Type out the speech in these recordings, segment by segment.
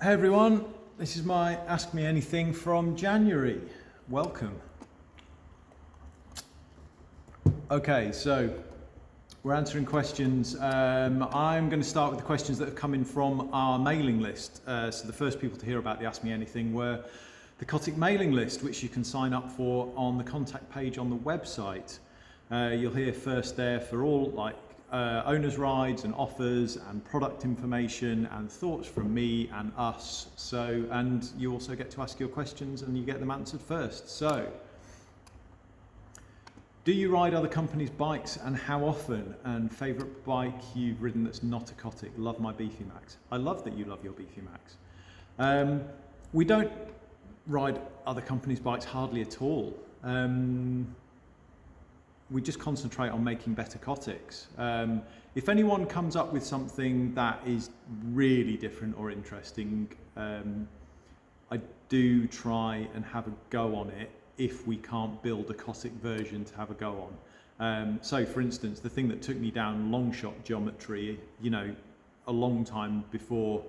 Hey everyone, this is my Ask Me Anything from January. Welcome. Okay, so we're answering questions. I'm going to start with the questions that have come in from our mailing list. So the first people to hear about the Ask Me Anything were the Cotic mailing list, which you can sign up for on the contact page on the website. You'll hear first there for all owners' rides and offers and product information and thoughts from me and us. So, and you also get to ask your questions and you get them answered first. So, do you ride other companies' bikes and how often? And favourite bike you've ridden that's not a Cotic? Love my Beefy Max. I love that you love your Beefy Max. We don't ride other companies' bikes hardly at all. We just concentrate on making better Cotics. If anyone comes up with something that is really different or interesting, I do try and have a go on it if we can't build a Cotic version to have a go on. So for instance, the thing that took me down long shot geometry, a long time before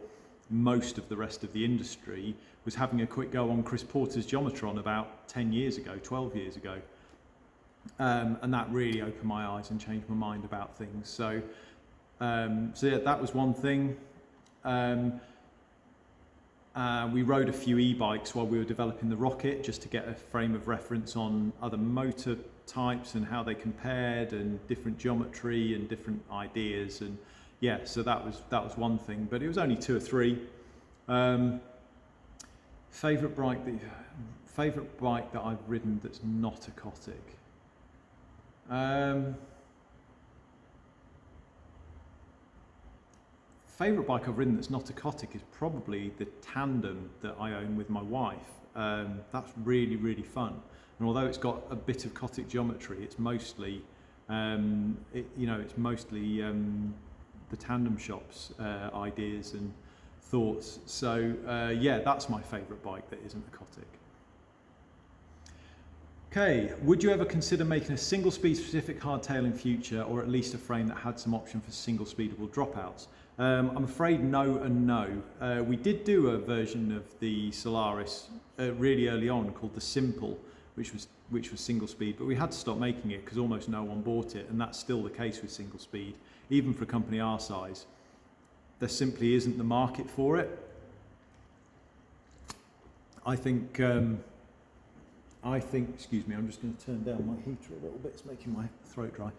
most of the rest of the industry, was having a quick go on Chris Porter's Geometron about 10 years ago, 12 years ago. And that really opened my eyes and changed my mind about things. So yeah, that was one thing. We rode a few e-bikes while we were developing the Rocket, just to get a frame of reference on other motor types and how they compared, and different geometry and different ideas. And yeah, so that was one thing, but it was only 2 or 3. Favorite bike that I've ridden that's not a Cotic. Favourite bike I've ridden that's not a Cotic is probably the tandem that I own with my wife. That's really, really fun. And although it's got a bit of Cotic geometry, it's mostly, it's mostly the tandem shop's ideas and thoughts. So yeah, that's my favourite bike that isn't a Cotic. Okay, would you ever consider making a single speed specific hardtail in future, or at least a frame that had some option for single speedable dropouts? I'm afraid no and no. We did do a version of the Solaris really early on called the Simple, which was single speed, but we had to stop making it because almost no one bought it, and that's still the case with single speed, even for a company our size. There simply isn't the market for it. I think, excuse me, I'm just going to turn down my heater a little bit, it's making my throat dry.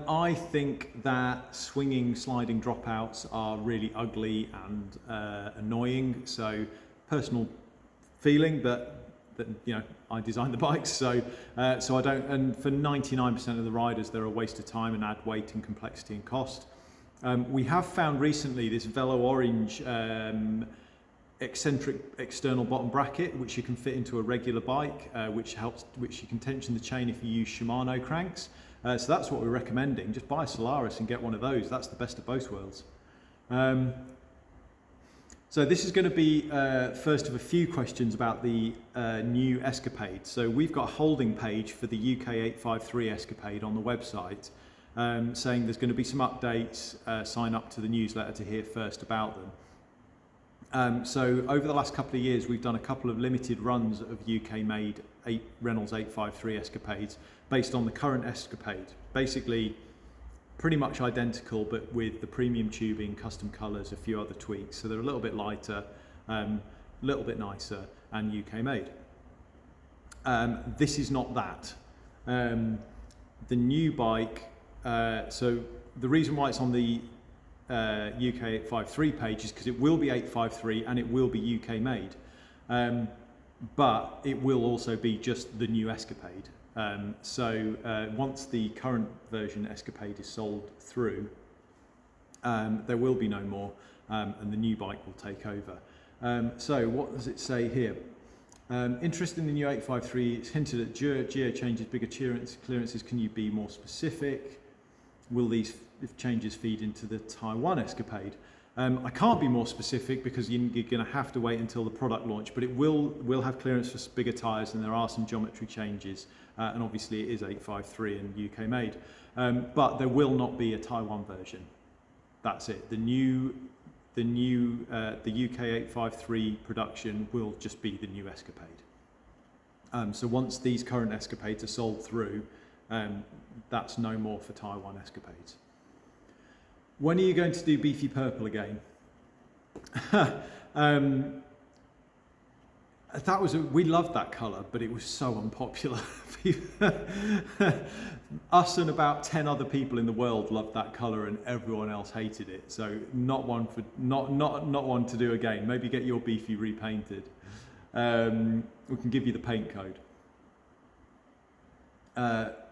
I think that swinging, sliding dropouts are really ugly and annoying. So, personal feeling, but I designed the bikes, so I don't. And for 99% of the riders, they're a waste of time and add weight and complexity and cost. We have found recently this Velo Orange eccentric external bottom bracket, which you can fit into a regular bike, which you can tension the chain if you use Shimano cranks. So that's what we're recommending. Just buy a Solaris and get one of those. That's the best of both worlds. So this is going to be first of a few questions about the new Escapade. So we've got a holding page for the UK 853 Escapade on the website, saying there's going to be some updates. Sign up to the newsletter to hear first about them. So over the last couple of years, we've done a couple of limited runs of UK-made Reynolds 853 Escapades based on the current Escapade. Basically, pretty much identical, but with the premium tubing, custom colours, a few other tweaks. So they're a little bit lighter, a little bit nicer, and UK-made. This is not that. The new bike, so the reason why it's on the UK 853 page is because it will be 853 and it will be UK made, but it will also be just the new Escapade. So once the current version Escapade is sold through, there will be no more, and the new bike will take over. So what does it say here? Interest in the new 853, it's hinted at geo changes, bigger clearances. Can you be more specific? Will these changes feed into the Taiwan Escapade? I can't be more specific because you're going to have to wait until the product launch, but it will have clearance for bigger tyres, and there are some geometry changes, and obviously it is 853 and UK made, but there will not be a Taiwan version. That's it. The new the UK 853 production will just be the new Escapade. So once these current Escapades are sold through, that's no more for Taiwan Escapades. When are you going to do Beefy Purple again? We loved that colour, but it was so unpopular. Us and about 10 other people in the world loved that colour, and everyone else hated it. So not one to do again. Maybe get your Beefy repainted. We can give you the paint code.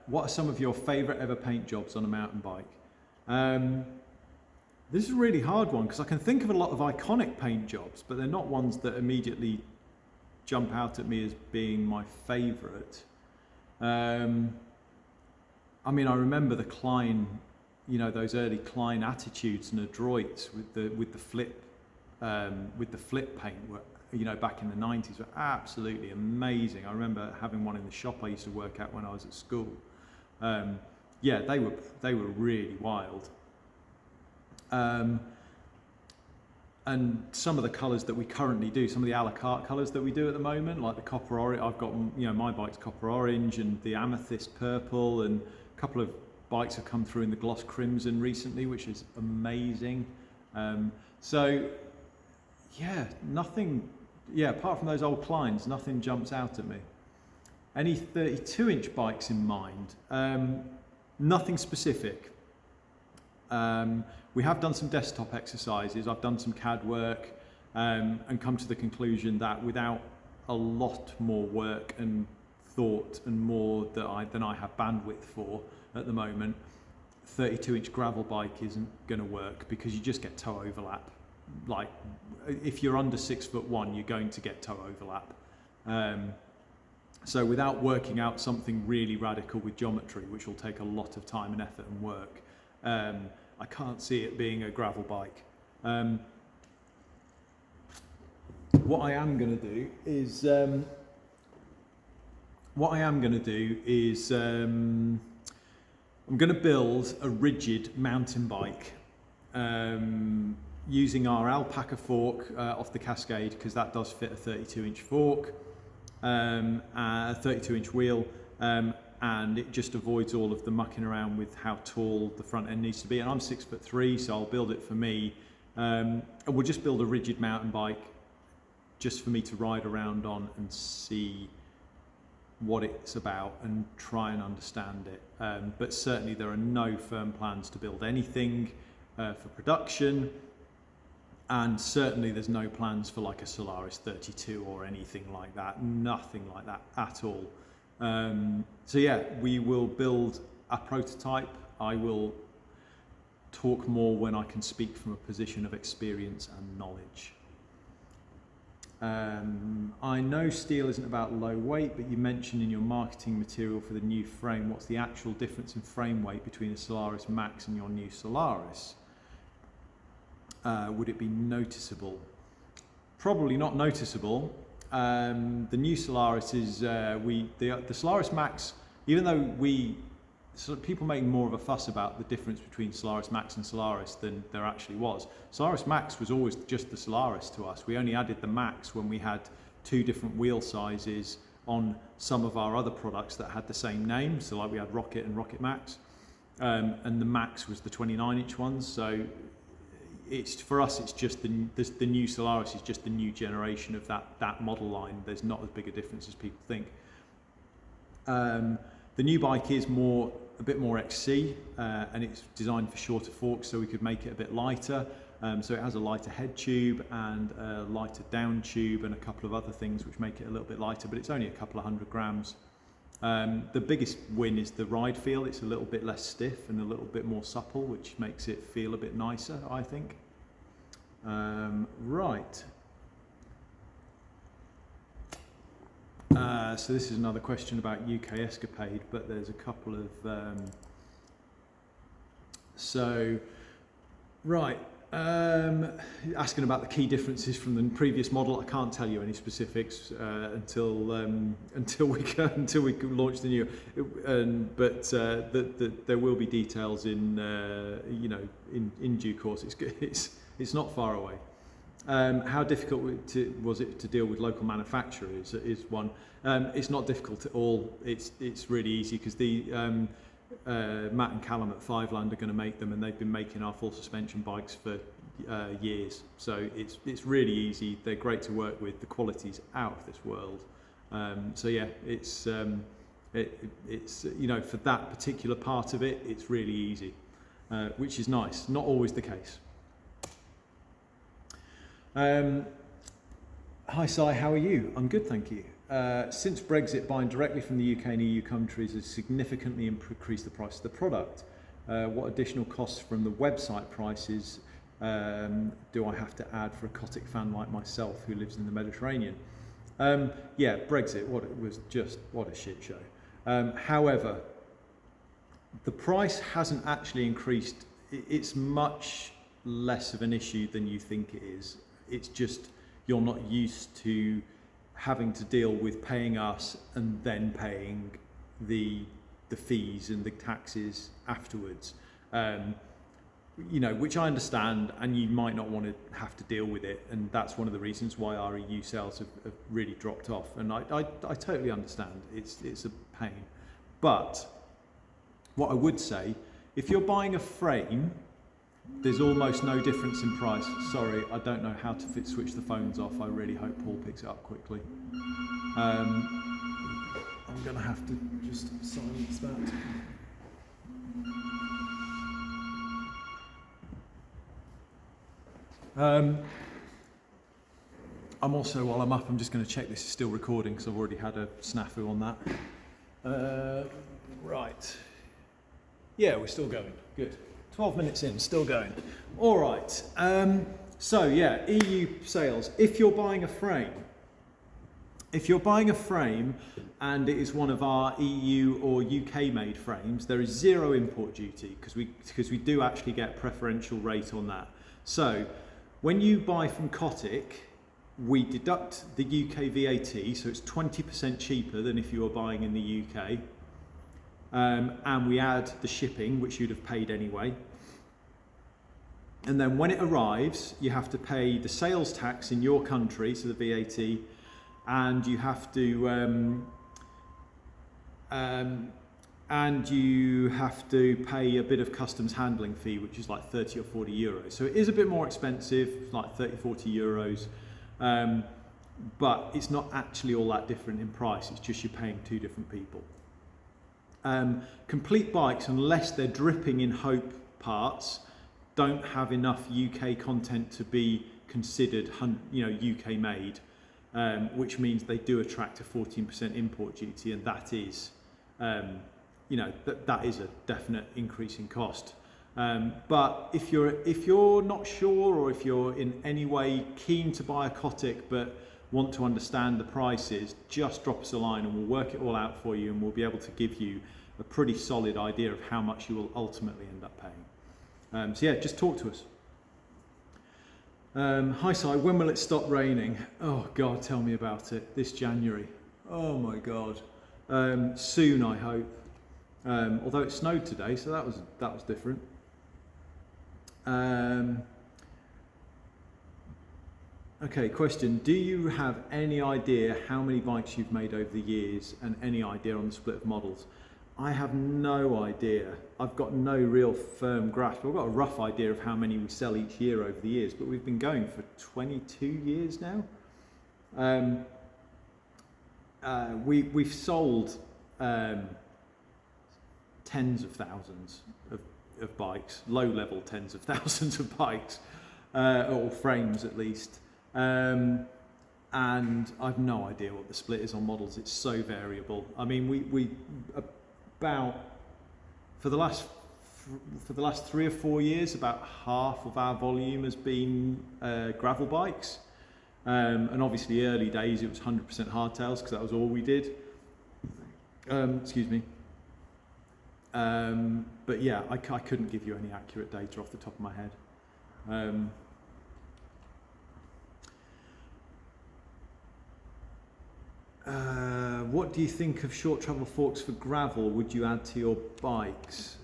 What are some of your favourite ever paint jobs on a mountain bike? This is a really hard one because I can think of a lot of iconic paint jobs, but they're not ones that immediately jump out at me as being my favourite. I mean, I remember the Klein, those early Klein Attitudes and Adroits with the flip paint were, back in the 90s, were absolutely amazing. I remember having one in the shop I used to work at when I was at school. Yeah, they were really wild. And some of the colours that we currently do, some of the a la carte colours that we do at the moment, like the copper orange, I've got, my bike's copper orange and the amethyst purple, and a couple of bikes have come through in the gloss crimson recently, which is amazing. So, yeah, apart from those old Kleins, nothing jumps out at me. Any 32-inch bikes in mind? Nothing specific. We have done some desktop exercises. I've done some CAD work and come to the conclusion that without a lot more work and thought and more than I have bandwidth for at the moment, 32-inch gravel bike isn't going to work because you just get toe overlap. Like, if you're under 6'1", you're going to get toe overlap. So without working out something really radical with geometry, which will take a lot of time and effort and work, I can't see it being a gravel bike. What I am going to do is I'm going to build a rigid mountain bike using our alpaca fork off the Cascade, because that does fit a 32-inch fork, a 32-inch wheel, and it just avoids all of the mucking around with how tall the front end needs to be. And I'm 6'3", so I'll build it for me. And we'll just build a rigid mountain bike just for me to ride around on and see what it's about and try and understand it. But certainly there are no firm plans to build anything for production. And certainly there's no plans for like a Solaris 32 or anything like that. Nothing like that at all. So yeah, we will build a prototype. I will talk more when I can speak from a position of experience and knowledge. I know steel isn't about low weight, but you mentioned in your marketing material for the new frame, what's the actual difference in frame weight between the Solaris Max and your new Solaris? Would it be noticeable? Probably not noticeable. The new Solaris is the Solaris Max, even though people make more of a fuss about the difference between Solaris Max and Solaris than there actually was. Solaris Max was always just the Solaris to us. We only added the Max when we had two different wheel sizes on some of our other products that had the same name. So like we had Rocket and Rocket Max, and the Max was the 29-inch ones. So for us, it's just the new Solaris is just the new generation of that model line. There's not as big a difference as people think. The new bike is a bit more XC, and it's designed for shorter forks, so we could make it a bit lighter. So it has a lighter head tube and a lighter down tube and a couple of other things which make it a little bit lighter, but it's only a couple of 100 grams. The biggest win is the ride feel. It's a little bit less stiff and a little bit more supple, which makes it feel a bit nicer, I think. Right. So this is another question about UK Escapade, but there's a couple of... asking about the key differences from the previous model. I can't tell you any specifics until we launch the new. But there will be details in due course. It's not far away. How difficult was it to deal with local manufacturers is one. It's not difficult at all. It's really easy because the Matt and Callum at Fiveland are going to make them, and they've been making our full suspension bikes for years. So it's really easy. They're great to work with. The quality's out of this world. So yeah, it's you know, for that particular part of it, it's really easy, which is nice. Not always the case. Hi Si, how are you? I'm good, thank you. Since Brexit, buying directly from the UK and EU countries has significantly increased the price of the product. What additional costs from the website prices do I have to add for a Cotic fan like myself who lives in the Mediterranean? Yeah, Brexit, what a shit show. However, the price hasn't actually increased. It's much less of an issue than you think it is. It's just you're not used to having to deal with paying us and then paying the fees and the taxes afterwards. You know, which I understand, and you might not want to have to deal with it, and that's one of the reasons why our EU sales have really dropped off. And I totally understand. It's a pain, but what I would say, if you're buying a frame, there's almost no difference in price. Sorry, I don't know how to switch the phones off. I really hope Paul picks it up quickly. I'm going to have to just silence that. I'm also, while I'm up, I'm just going to check this is still recording because I've already had a snafu on that. Right. Yeah, we're still going. Good. 12 minutes in, still going. All right. So yeah, EU sales. If you're buying a frame, and it is one of our EU or UK made frames, there is zero import duty because we do actually get preferential rate on that. So when you buy from Cotic, we deduct the UK VAT, so it's 20% cheaper than if you were buying in the UK. And we add the shipping, which you'd have paid anyway. And then when it arrives, you have to pay the sales tax in your country, so the VAT, and you have to pay a bit of customs handling fee, which is like 30 or 40 euros. So it is a bit more expensive, like 30, 40 euros. But it's not actually all that different in price. It's just you're paying two different people. Complete bikes, unless they're dripping in Hope parts, don't have enough UK content to be considered, you know, UK made, which means they do attract a 14% import duty, and that is, you know, that is a definite increase in cost. But if you're not sure, or if you're in any way keen to buy a Cotic but want to understand the prices, just drop us a line and we'll work it all out for you, and we'll be able to give you a pretty solid idea of how much you will ultimately end up paying. So yeah, just talk to us. Hi Si, when will it stop raining? Oh God, tell me about it. This January. Oh my God. Soon, I hope. Although it snowed today, so that was different. Okay, question. Do you have any idea how many bikes you've made over the years, and any idea on the split of models? I have no idea. I've got no real firm grasp. I've got a rough idea of how many we sell each year over the years, but we've been going for 22 years now. We've sold tens of thousands of bikes, low-level tens of thousands of bikes, or frames at least. And I've no idea what the split is on models. It's so variable. I mean, we about for the last 3 or 4 years, about half of our volume has been gravel bikes, and obviously early days it was 100% hardtails because that was all we did. Excuse me. But yeah, I couldn't give you any accurate data off the top of my head. What do you think of short travel forks for gravel? Would you add to your bikes?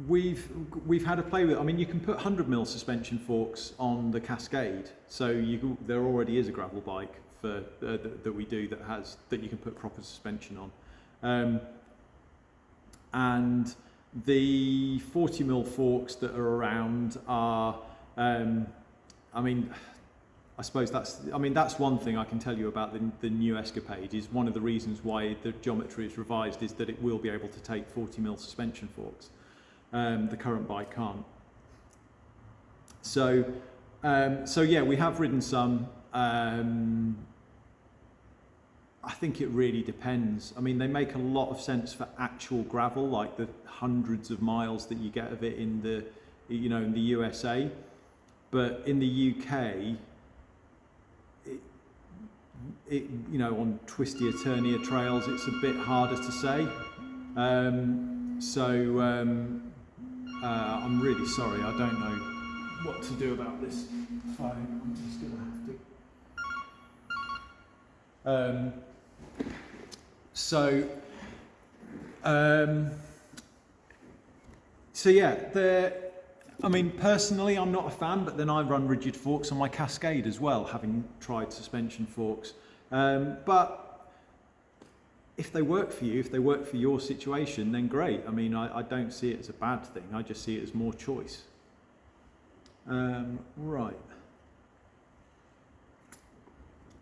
we've had a play with. I mean, you can put 100mm suspension forks on the Cascade, so there already is a gravel bike for that we do that you can put proper suspension on, and the 40mm forks that are around are. I mean, I suppose that's one thing I can tell you about the new Escapade. Is one of the reasons why the geometry is revised is that it will be able to take 40mm suspension forks. The current bike can't. So yeah, we have ridden some. I think it really depends. I mean, they make a lot of sense for actual gravel, like the hundreds of miles that you get of it in the USA. But in the UK, it on twistier, turnier trails, it's a bit harder to say. I'm really sorry. I don't know what to do about this phone. I'm just going to have to. So yeah, I mean, personally, I'm not a fan, but then I run rigid forks on my Cascade as well, having tried suspension forks. But if they work for you, if they work for your situation, then great. I mean, I don't see it as a bad thing. I just see it as more choice. Right.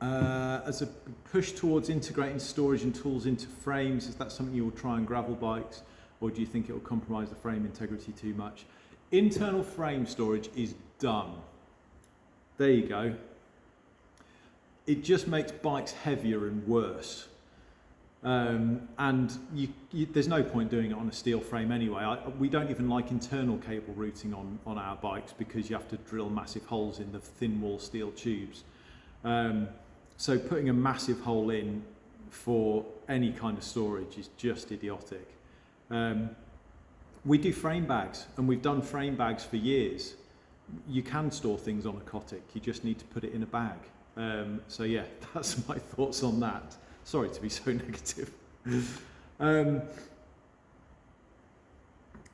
As a push towards integrating storage and tools into frames, is that something you will try on gravel bikes, or do you think it will compromise the frame integrity too much? Internal frame storage is done. There you go. It just makes bikes heavier and worse. And there's no point doing it on a steel frame anyway. We don't even like internal cable routing on our bikes because you have to drill massive holes in the thin wall steel tubes. So putting a massive hole in for any kind of storage is just idiotic. We do frame bags, and we've done frame bags for years. You can store things on a Cotic, you just need to put it in a bag. So yeah, that's my thoughts on that. Sorry to be so negative.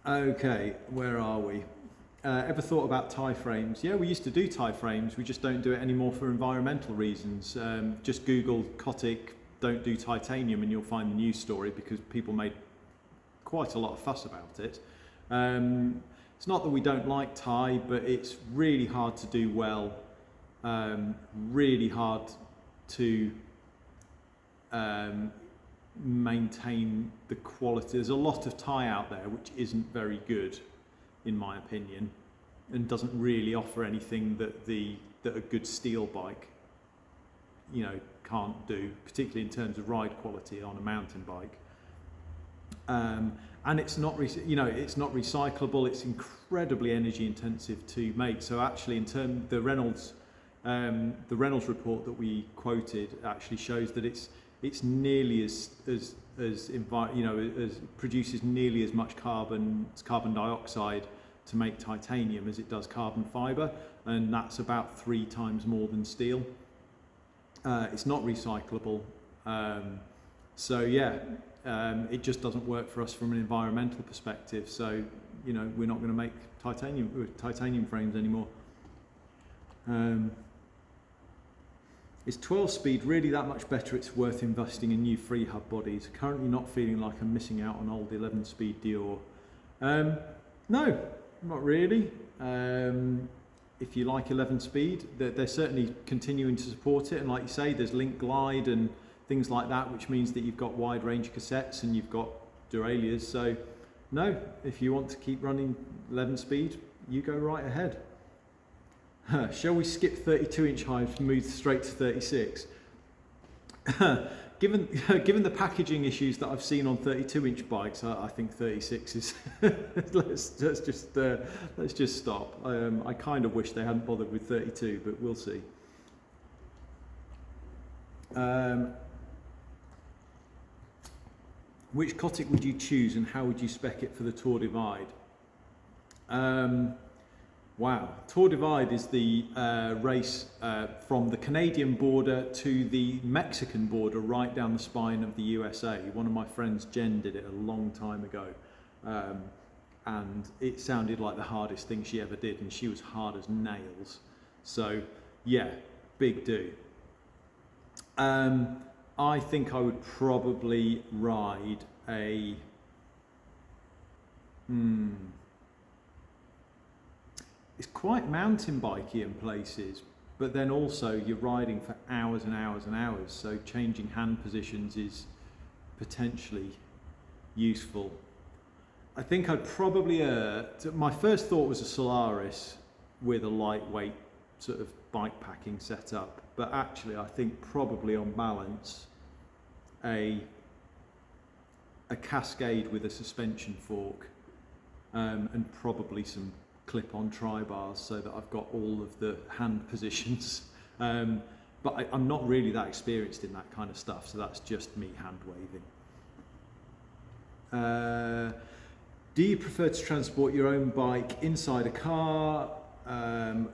Okay, where are we? Ever thought about tie frames? Yeah, we used to do tie frames, we just don't do it anymore for environmental reasons. Just Google Cotic, don't do titanium, and you'll find the news story because people made quite a lot of fuss about it. It's not that we don't like tie, but it's really hard to do well, really hard to maintain the quality. There's a lot of tie out there which isn't very good, in my opinion, and doesn't really offer anything that a good steel bike, can't do, particularly in terms of ride quality on a mountain bike. And it's not, it's not recyclable. It's incredibly energy intensive to make. So actually, in terms the Reynolds report that we quoted actually shows that it's nearly as produces nearly as much carbon dioxide to make titanium as it does carbon fibre, and that's about 3 times more than steel. It's not recyclable, so yeah, it just doesn't work for us from an environmental perspective. So we're not going to make titanium frames anymore. Is 12-speed really that much better? It's worth investing in new free hub bodies. Currently not feeling like I'm missing out on old 11-speed Dior. No, not really. If you like 11-speed, they're certainly continuing to support it. And like you say, there's Link Glide and things like that, which means that you've got wide range cassettes and you've got derailleurs. So no, if you want to keep running 11-speed, you go right ahead. Shall we skip 32-inch highs and move straight to 36? Given the packaging issues that I've seen on 32-inch bikes, I think 36 is. let's just stop. I kind of wish they hadn't bothered with 32, but we'll see. Which Cotic would you choose, and how would you spec it for the Tour Divide? Wow, Tour Divide is the race from the Canadian border to the Mexican border, right down the spine of the USA. One of my friends, Jen, did it a long time ago. and it sounded like the hardest thing she ever did, and she was hard as nails. So yeah, big do. I think I would probably ride a it's quite mountain bikey in places, but then also you're riding for hours and hours and hours, so changing hand positions is potentially useful. I think I'd probably my first thought was a Solaris with a lightweight sort of bike packing setup, but actually I think probably on balance a Cascade with a suspension fork, and probably some clip-on tri-bars so that I've got all of the hand positions. But I'm not really that experienced in that kind of stuff, so that's just me hand waving. Do you prefer to transport your own bike inside a car,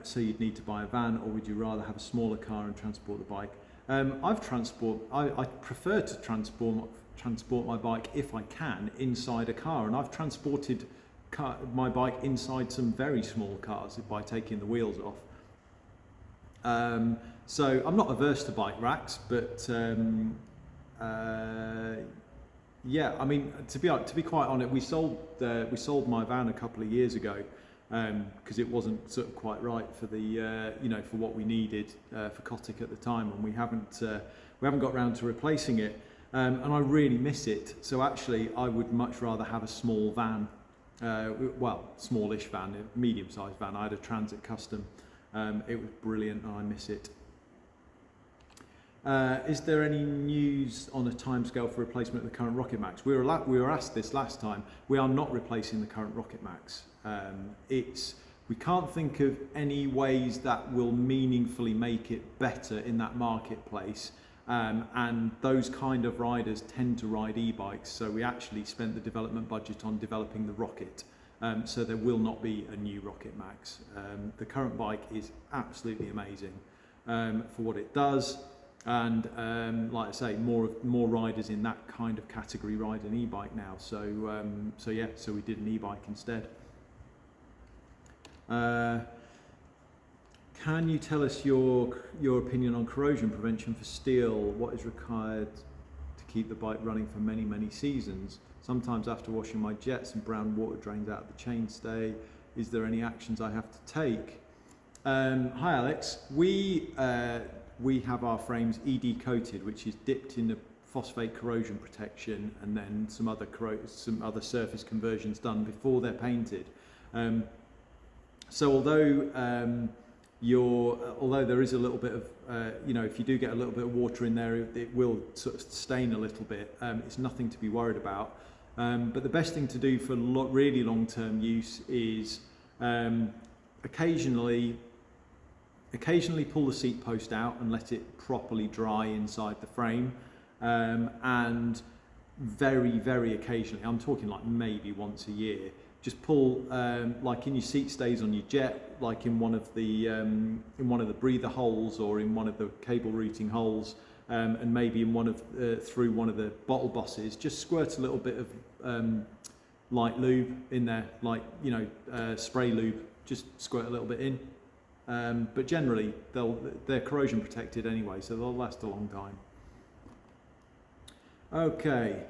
so you'd need to buy a van, or would you rather have a smaller car and transport the bike? I prefer to transport my bike, if I can, inside a car, and I've transported my bike inside some very small cars by taking the wheels off. So I'm not averse to bike racks, but yeah, I mean, to be quite honest, we sold my van a couple of years ago because it wasn't sort of quite right for the for what we needed for Cotic at the time, and we haven't got round to replacing it, and I really miss it. So actually, I would much rather have a small van. Smallish van, a medium-sized van. I had a Transit Custom. It was brilliant, and I miss it. Is there any news on a timescale for replacement of the current Rocket Max? We were asked this last time. We are not replacing the current Rocket Max. We can't think of any ways that will meaningfully make it better in that marketplace. And those kind of riders tend to ride e-bikes, so we actually spent the development budget on developing the Rocket, so there will not be a new Rocket Max. The current bike is absolutely amazing for what it does, and like I say, more riders in that kind of category ride an e-bike now, so we did an e-bike instead. Can you tell us your opinion on corrosion prevention for steel? What is required to keep the bike running for many, many seasons? Sometimes after washing my jets and brown water drains out of the chainstay. Is there any actions I have to take? Hi Alex, we have our frames ED coated, which is dipped in the phosphate corrosion protection, and then some other surface conversions done before they're painted. So although there is a little bit of, if you do get a little bit of water in there, it will sort of stain a little bit. It's nothing to be worried about. But the best thing to do for really long-term use is occasionally pull the seat post out and let it properly dry inside the frame. And very, very occasionally, I'm talking like maybe once a year, just pull, like in your seat stays on your jet, like in one of the breather holes or in one of the cable routing holes, and maybe in through one of the bottle bosses. Just squirt a little bit of light lube in there, like spray lube. Just squirt a little bit in. But generally, they're corrosion protected anyway, so they'll last a long time. Okay.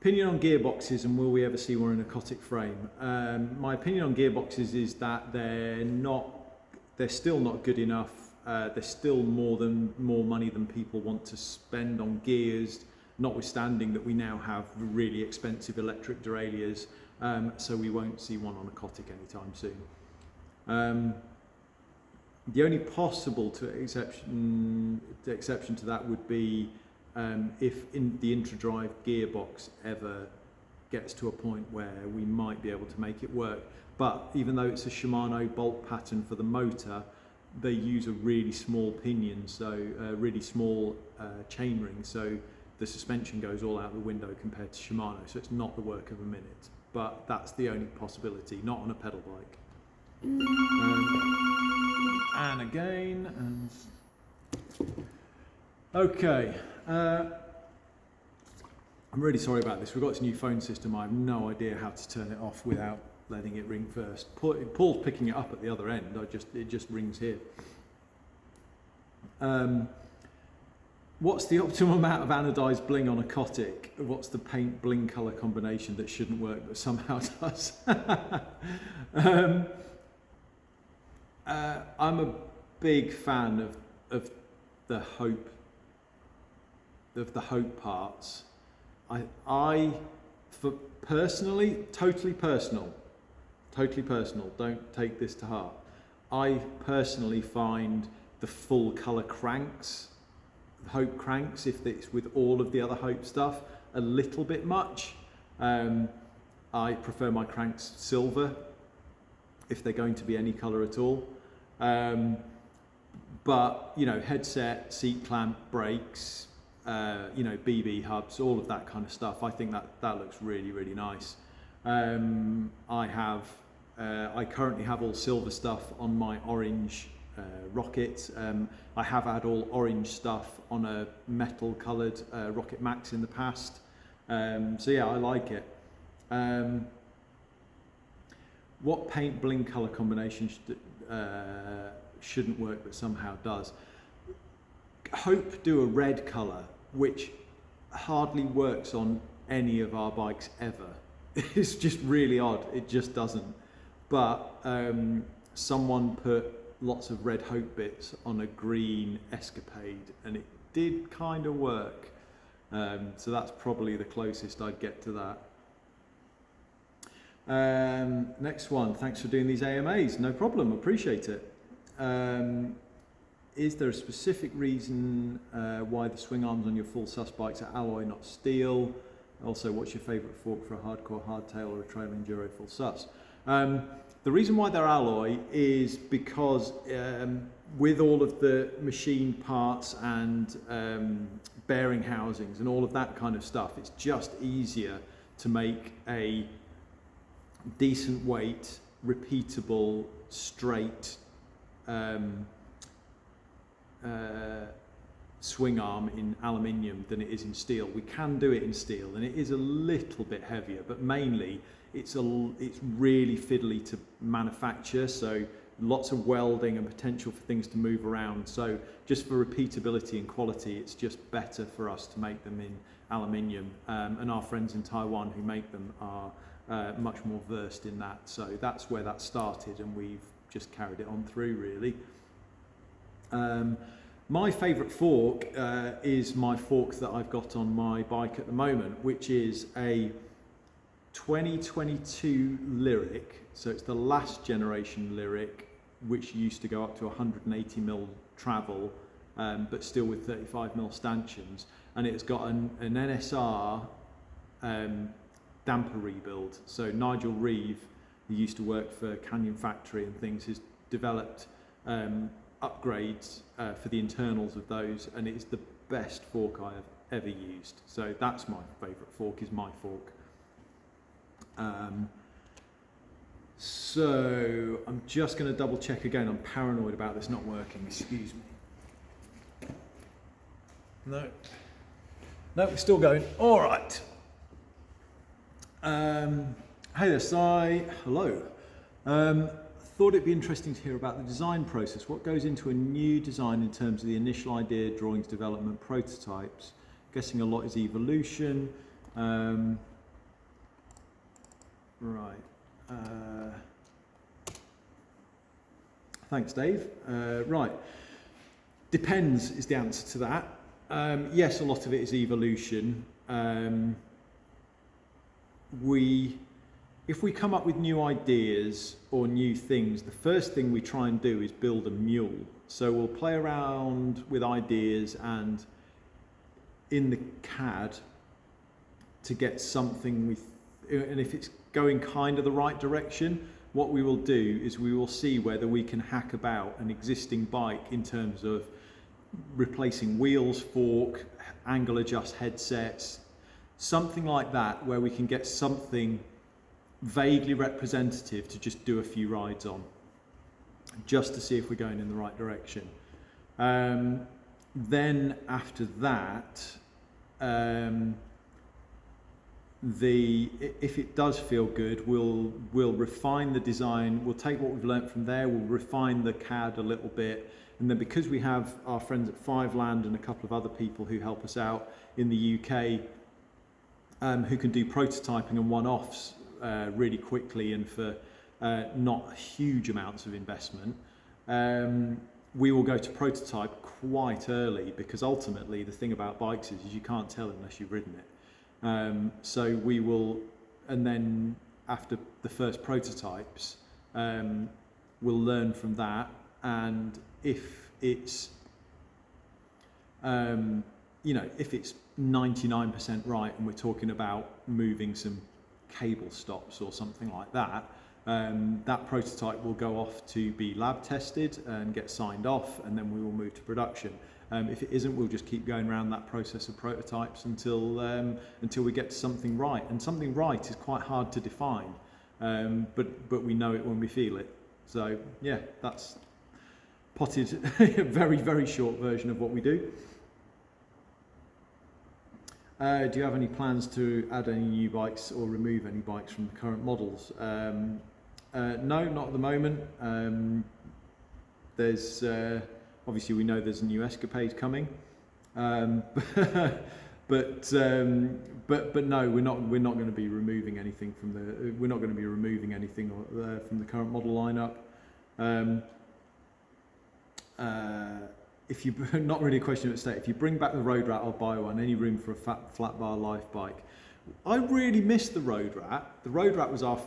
Opinion on gearboxes, and will we ever see one in a Cotic frame? My opinion on gearboxes is that they're still not good enough. They're still more money than people want to spend on gears, notwithstanding that we now have really expensive electric derailleurs, so we won't see one on a Cotic anytime soon. The only possible exception to that would be if the intra-drive gearbox ever gets to a point where we might be able to make it work. But even though it's a Shimano bolt pattern for the motor, they use a really small pinion, so a really small chain ring, so the suspension goes all out the window compared to Shimano, so it's not the work of a minute. But that's the only possibility, not on a pedal bike. And again, okay. I'm really sorry about this. We've got this new phone system. I have no idea how to turn it off without letting it ring first. Paul's picking it up at the other end. It just rings here. What's the optimal amount of anodized bling on a Cotic? What's the paint bling colour combination that shouldn't work but somehow does? I'm a big fan of the hope parts. I for personally, totally personal, don't take this to heart. I personally find the full colour cranks, hope cranks, if it's with all of the other hope stuff, a little bit much. I prefer my cranks silver if they're going to be any colour at all. But you know, headset, seat clamp, brakes, you know, BB hubs, all of that kind of stuff. I think that looks really, really nice. I currently have all silver stuff on my orange Rocket. I have had all orange stuff on a metal coloured Rocket Max in the past. So yeah, I like it. What paint bling colour combination shouldn't work but somehow does? Hope do a red colour, which hardly works on any of our bikes ever. It's just really odd, it just doesn't. But someone put lots of red Hope bits on a green Escapade and it did kind of work. So that's probably the closest I'd get to that. Next one, thanks for doing these AMAs, no problem, appreciate it. Is there a specific reason why the swing arms on your full sus bikes are alloy, not steel? Also, what's your favourite fork for a hardcore hardtail or a trail enduro full sus? The reason why they're alloy is because with all of the machine parts and bearing housings and all of that kind of stuff, it's just easier to make a decent weight, repeatable, straight swing arm in aluminium than it is in steel. We can do it in steel and it is a little bit heavier, but mainly it's really fiddly to manufacture, so lots of welding and potential for things to move around. So just for repeatability and quality, it's just better for us to make them in aluminium. And our friends in Taiwan who make them are much more versed in that. So that's where that started and we've just carried it on through really. My favourite fork is my fork that I've got on my bike at the moment, which is a 2022 Lyric. So it's the last generation Lyric, which used to go up to 180mm travel, but still with 35mm stanchions. And it's got an NSR damper rebuild. So Nigel Reeve, who used to work for Canyon Factory and things, has developed upgrades for the internals of those, and it's the best fork I have ever used. So that's my favourite fork, is my fork. So I'm just going to double check again. I'm paranoid about this not working, excuse me. No, we're still going. All right. Hey there, Si. Hello. Thought it'd be interesting to hear about the design process. What goes into a new design in terms of the initial idea, drawings, development, prototypes? Guessing a lot is evolution. Right. Thanks, Dave. Right. Depends is the answer to that. Yes, a lot of it is evolution. If we come up with new ideas or new things, the first thing we try and do is build a mule. So we'll play around with ideas and in the CAD to get something and if it's going kind of the right direction, what we will do is we will see whether we can hack about an existing bike in terms of replacing wheels, fork, angle adjust headsets, something like that, where we can get something vaguely representative to just do a few rides on, just to see if we're going in the right direction. Then after that, if it does feel good, we'll refine the design. We'll take what we've learnt from there. We'll refine the CAD a little bit, and then because we have our friends at Fiveland and a couple of other people who help us out in the UK, who can do prototyping and one-offs really quickly and for not huge amounts of investment. We will go to prototype quite early, because ultimately the thing about bikes is you can't tell unless you've ridden it. So we will, and then after the first prototypes, we'll learn from that, and if it's if it's 99% right and we're talking about moving some cable stops or something like that, that prototype will go off to be lab tested and get signed off, and then we will move to production. If it isn't, we'll just keep going around that process of prototypes until we get to something right. And something right is quite hard to define, but we know it when we feel it. So yeah, that's potted a very, very short version of what we do. Do you have any plans to add any new bikes or remove any bikes from the current models? No, not at the moment. There's obviously we know there's a new Escapade coming, but no, we're not going to be removing anything from the from the current model lineup. If you not really a question at stake. If you bring back the Road Rat, I'll buy one. Any room for a flat bar life bike? I really miss the Road Rat. The Road Rat was our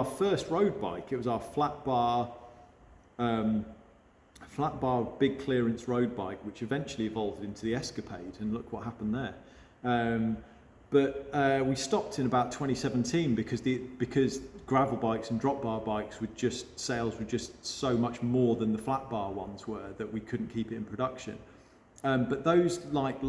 first road bike. It was our flat bar big clearance road bike, which eventually evolved into the Escapade, and look what happened there. But we stopped in about 2017 because gravel bikes and drop bar bikes sales were just so much more than the flat bar ones were that we couldn't keep it in production. But those like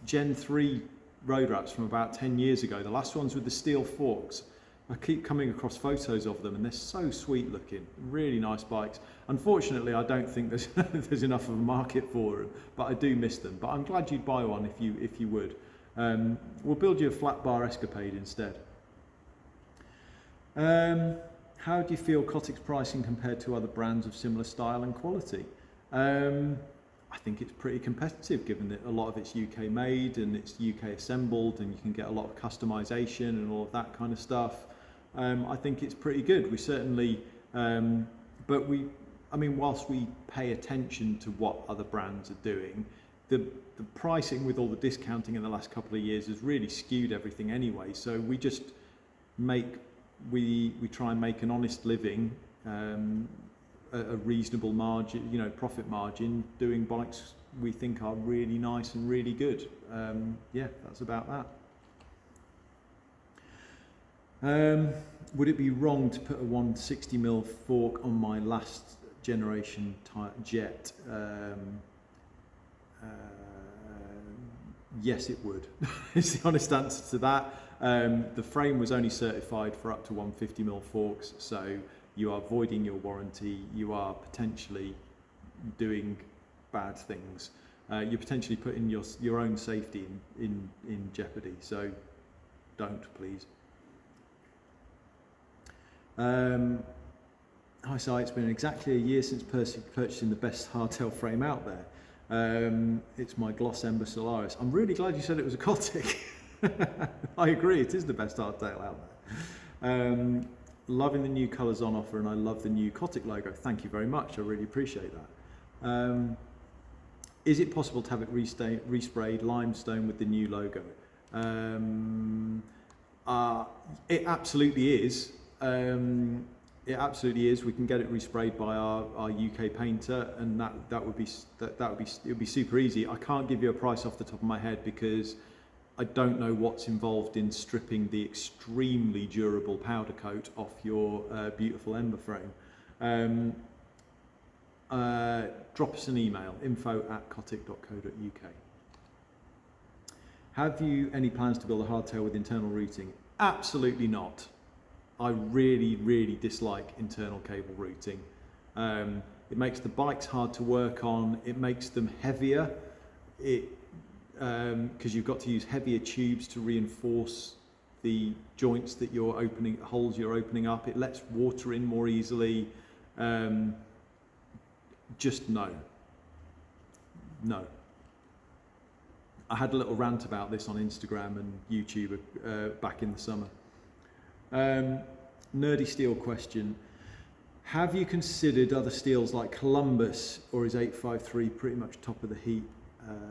Gen 3 Road Rats from about 10 years ago, the last ones with the steel forks, I keep coming across photos of them and they're so sweet looking, really nice bikes. Unfortunately, I don't think there's enough of a market for them, but I do miss them. But I'm glad you'd buy one if you would. We'll build you a flat bar Escapade instead. How do you feel Cotic's pricing compared to other brands of similar style and quality? I think it's pretty competitive, given that a lot of it's UK made and it's UK assembled, and you can get a lot of customization and all of that kind of stuff. I think it's pretty good. We certainly, whilst we pay attention to what other brands are doing, the pricing with all the discounting in the last couple of years has really skewed everything anyway. So we just we try and make an honest living, a reasonable margin, profit margin, doing bikes we think are really nice and really good. Yeah, that's about that. Would it be wrong to put a 160mm fork on my last generation Jet? Yes, it would. Is the honest answer to that. The frame was only certified for up to 150mm forks, so you are voiding your warranty. You are potentially doing bad things. You're potentially putting your own safety in jeopardy. So don't, please. Hi, Si. It's been exactly a year since purchasing the best hardtail frame out there. It's my Gloss Ember Solaris. I'm really glad you said it was a Cotic. I agree, it is the best hardtail out there. Loving the new colours on offer, and I love the new Cotic logo. Thank you very much, I really appreciate that. Is it possible to have it resprayed limestone with the new logo? It absolutely is. It absolutely is. We can get it resprayed by our UK painter, and that would be super easy. I can't give you a price off the top of my head because I don't know what's involved in stripping the extremely durable powder coat off your beautiful Ember frame. Drop us an email, info@cotic.co.uk. Have you any plans to build a hardtail with internal routing? Absolutely not. I really, really dislike internal cable routing. It makes the bikes hard to work on. It makes them heavier. Because you've got to use heavier tubes to reinforce the joints that you're opening, holes you're opening up. It lets water in more easily. Just no. I had a little rant about this on Instagram and YouTube back in the summer. Nerdy steel question. Have you considered other steels like Columbus, or is 853 pretty much top of the heap?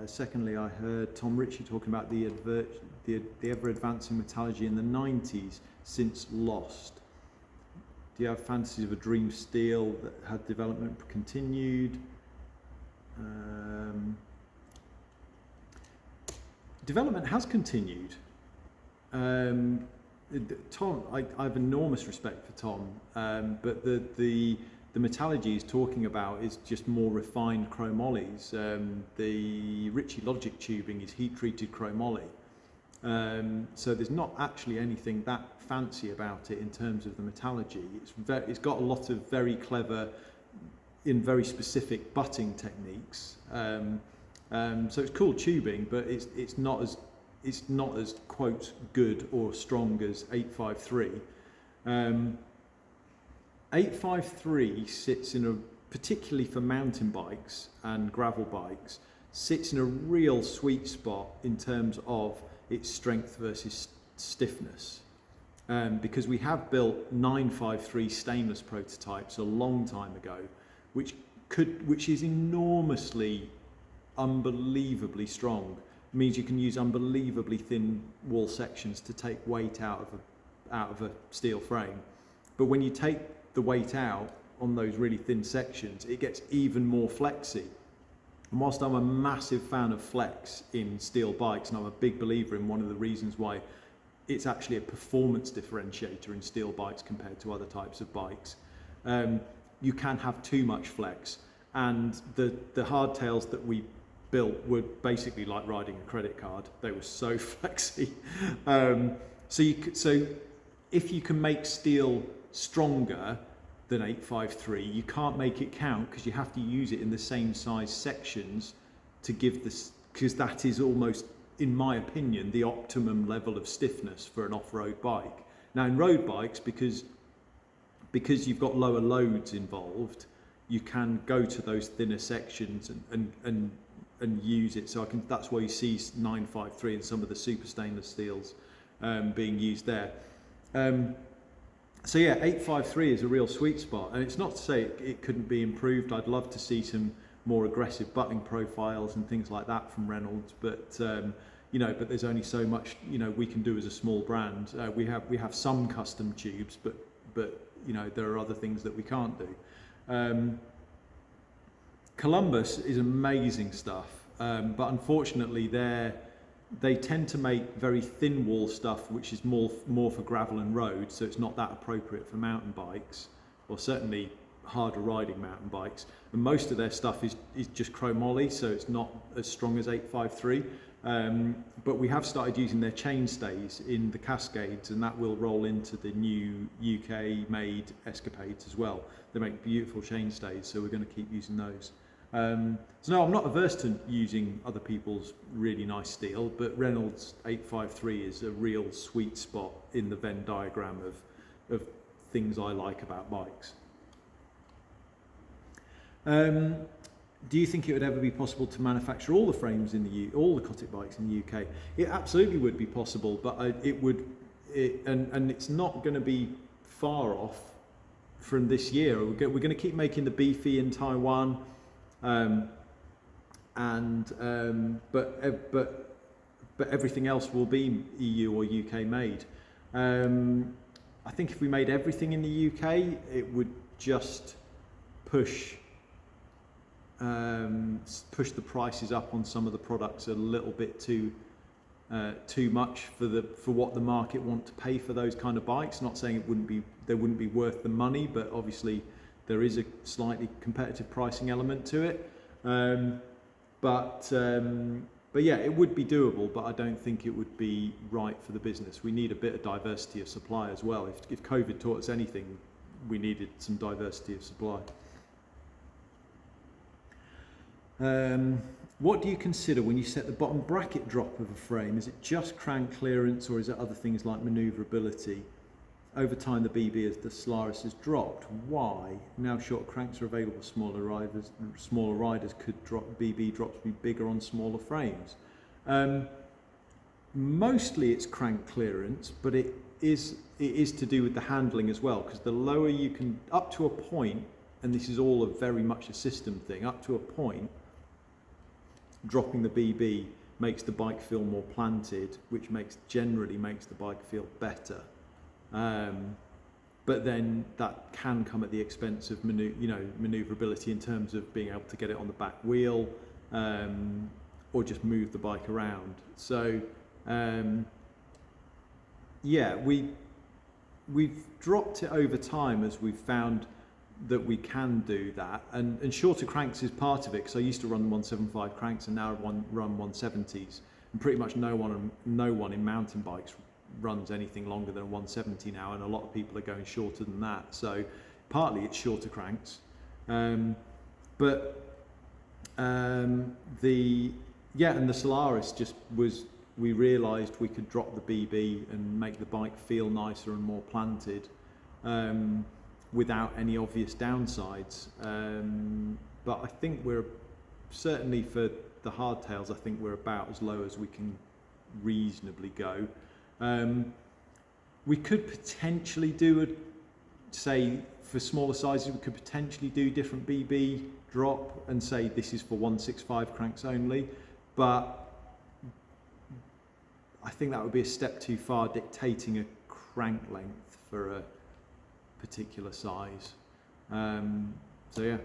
Secondly, I heard Tom Ritchie talking about the ever-advancing metallurgy in the 90s since Lost. Do you have fantasies of a dream steel that had development continued? Development has continued. Tom, I have enormous respect for Tom, but the metallurgy he's talking about is just more refined chromolys. The Ritchie Logic tubing is heat-treated chromoly. So there's not actually anything that fancy about it in terms of the metallurgy. It's got a lot of very clever, in very specific butting techniques. So it's cool tubing, but it's not as quote good or strong as 853. 853 sits in a, particularly for mountain bikes and gravel bikes, sits in a real sweet spot in terms of its strength versus stiffness. Because we have built 953 stainless prototypes a long time ago, which is enormously, unbelievably strong. It means you can use unbelievably thin wall sections to take weight out of a steel frame. But when you take the weight out on those really thin sections, it gets even more flexy. And whilst I'm a massive fan of flex in steel bikes, and I'm a big believer in one of the reasons why it's actually a performance differentiator in steel bikes compared to other types of bikes, you can have too much flex. And the hardtails that we built were basically like riding a credit card. They were so flexy. So if you can make steel stronger than 853, you can't make it count because you have to use it in the same size sections to give this, because that is almost, in my opinion, the optimum level of stiffness for an off-road bike. Now in road bikes, because you've got lower loads involved, you can go to those thinner sections and use it. So that's why you see 953 and some of the super stainless steels being used there. So yeah, 853 is a real sweet spot, and it's not to say it couldn't be improved. I'd love to see some more aggressive butting profiles and things like that from Reynolds, but but there's only so much we can do as a small brand. We have some custom tubes, but there are other things that we can't do. Columbus is amazing stuff, but unfortunately they tend to make very thin wall stuff, which is more for gravel and road, so it's not that appropriate for mountain bikes, or certainly harder riding mountain bikes. And most of their stuff is just chromoly, so it's not as strong as 853. But we have started using their chainstays in the Cascades, and that will roll into the new UK-made Escapades as well. They make beautiful chainstays, so we're going to keep using those. So no, I'm not averse to using other people's really nice steel, but Reynolds 853 is a real sweet spot in the Venn diagram of things I like about bikes. Do you think it would ever be possible to manufacture all the frames in all the Cotic bikes in the UK? It absolutely would be possible, but and it's not going to be far off from this year. We're going to keep making the beefy in Taiwan. But everything else will be EU or UK made. I think if we made everything in the UK, it would just push the prices up on some of the products a little bit too much for what the market want to pay for those kind of bikes. Not saying they wouldn't be worth the money, but obviously there is a slightly competitive pricing element to it. But yeah, it would be doable, but I don't think it would be right for the business. We need a bit of diversity of supply as well. If COVID taught us anything, we needed some diversity of supply. What do you consider when you set the bottom bracket drop of a frame? Is it just crank clearance, or is it other things like manoeuvrability? Over time, the BB as the Solaris has dropped. Why? Now short cranks are available, smaller riders could drop BB drops be bigger on smaller frames. Mostly it's crank clearance, but it is to do with the handling as well, because the lower you can, up to a point, and this is all very much a system thing, up to a point, dropping the BB makes the bike feel more planted, which generally makes the bike feel better. But then that can come at the expense of manoeuvrability in terms of being able to get it on the back wheel, or just move the bike around. So yeah, we've dropped it over time as we've found that we can do that, and shorter cranks is part of it, because I used to run 175 cranks and now I run 170s, and pretty much no one in mountain bikes runs anything longer than 170 now, and a lot of people are going shorter than that. So partly it's shorter cranks, and the Solaris just was, we realised we could drop the BB and make the bike feel nicer and more planted, without any obvious downsides. But I think we're, certainly for the hardtails, I think we're about as low as we can reasonably go. We could potentially do say for smaller sizes, we could potentially do different BB drop and say this is for 165 cranks only, but I think that would be a step too far, dictating a crank length for a particular size. So yeah.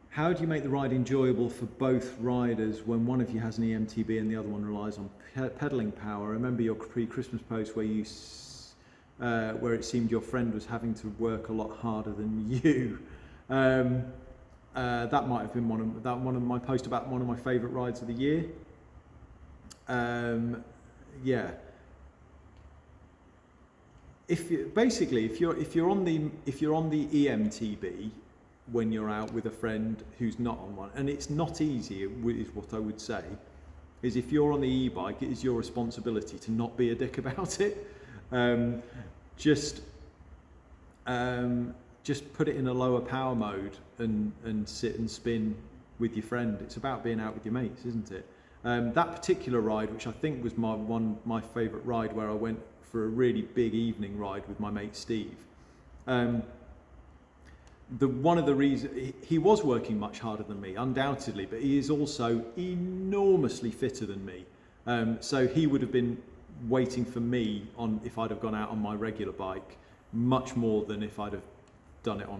How do you make the ride enjoyable for both riders when one of you has an EMTB and the other one relies on pedalling power? I remember your pre-Christmas post where you where it seemed your friend was having to work a lot harder than you. That might have been one of my posts about one of my favourite rides of the year. Yeah. If you're on the EMTB when you're out with a friend who's not on one, and it's not easy, is what I would say, is if you're on the e-bike, it is your responsibility to not be a dick about it. Just put it in a lower power mode and sit and spin with your friend. It's about being out with your mates, isn't it? That particular ride, which I think was my favourite ride, where I went for a really big evening ride with my mate Steve. One of the reasons, he was working much harder than me, undoubtedly, but he is also enormously fitter than me. So he would have been waiting for me if I'd have gone out on my regular bike, much more than if I'd have done it on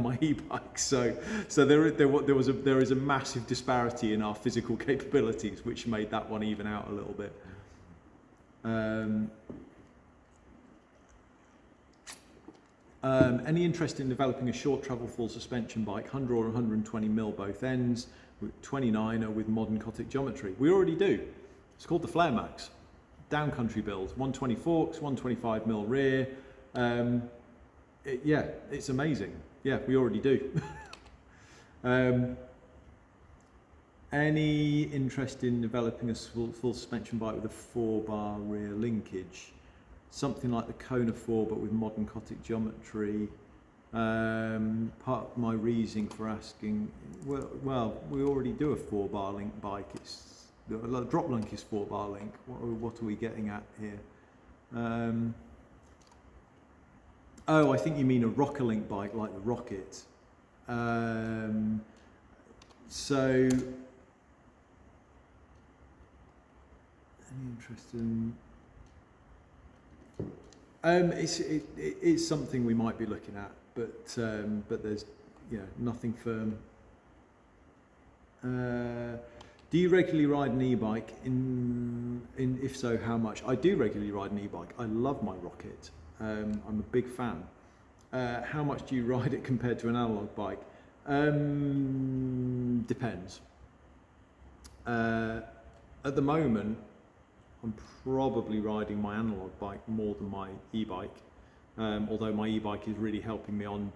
my e-bike. So there is a massive disparity in our physical capabilities, which made that one even out a little bit. Any interest in developing a short travel full suspension bike, 100 or 120 mil both ends, with 29er with modern Cotic geometry? We already do. It's called the Flare Max. Downcountry build, 120 forks, 125 mil rear. Yeah, it's amazing. Yeah, we already do. Any interest in developing a full suspension bike with a 4-bar rear linkage? Something like the Kona 4, but with modern Cotic geometry. Part of my reasoning for asking, well, we already do a 4-bar link bike. The drop link is 4-bar link. What are we getting at here? Oh, I think you mean a rocker link bike like the Rocket. So, any interest in? It's something we might be looking at, but there's nothing firm. Do you regularly ride an e-bike? If so, how much? I do regularly ride an e-bike. I love my Rocket. I'm a big fan. How much do you ride it compared to an analog bike? Depends. At the moment, I'm probably riding my analog bike more than my e-bike, although my e-bike is really helping me on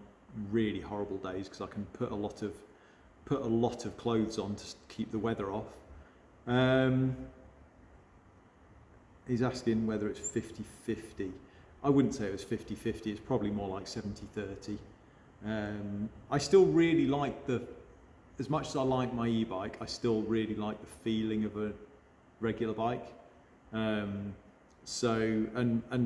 really horrible days, because I can put a lot of put a lot of clothes on to keep the weather off. He's asking whether it's 50-50. I wouldn't say it was 50-50, it's probably more like 70-30. I still really like as much as I like my e-bike, I still really like the feeling of a regular bike. And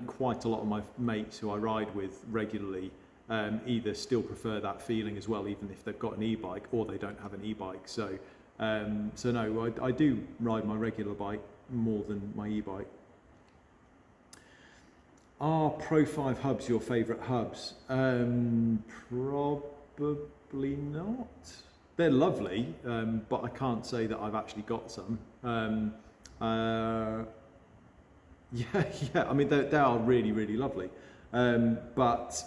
quite a lot of my mates who I ride with regularly either still prefer that feeling as well, even if they've got an e-bike or they don't have an e-bike. So no, I do ride my regular bike more than my e-bike. Are Pro 5 hubs your favourite hubs? Probably not. They're lovely, but I can't say that I've actually got some. Yeah. I mean, they are really, really lovely. But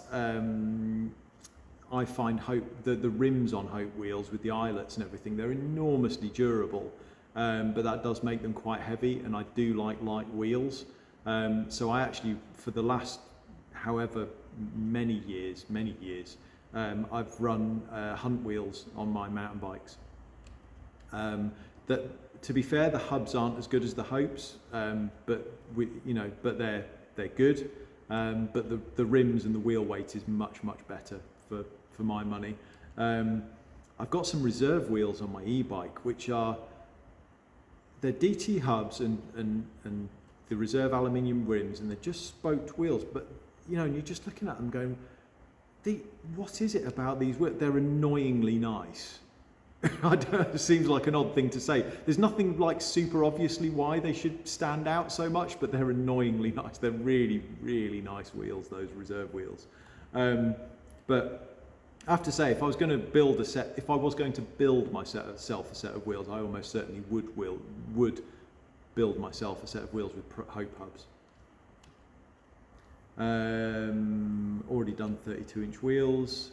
I find the rims on Hope wheels with the eyelets and everything, they're enormously durable. But that does make them quite heavy, and I do like light wheels. So I actually, for the last however many years, I've run hunt wheels on my mountain bikes. That, to be fair, the hubs aren't as good as the Hopes, but they're good. But the rims and the wheel weight is much better for my money. I've got some reserve wheels on my e-bike, which they're DT hubs and the reserve aluminium rims, and they're just spoked wheels. But and you're just looking at them going, what is it about these wheels? They're annoyingly nice. I don't know, it seems like an odd thing to say. There's nothing like super obviously why they should stand out so much, but they're annoyingly nice. They're really, really nice wheels, those reserve wheels. But I have to say, if I was going to build myself a set of wheels, I almost certainly would build myself a set of wheels with Hope hubs. Already done 32-inch wheels.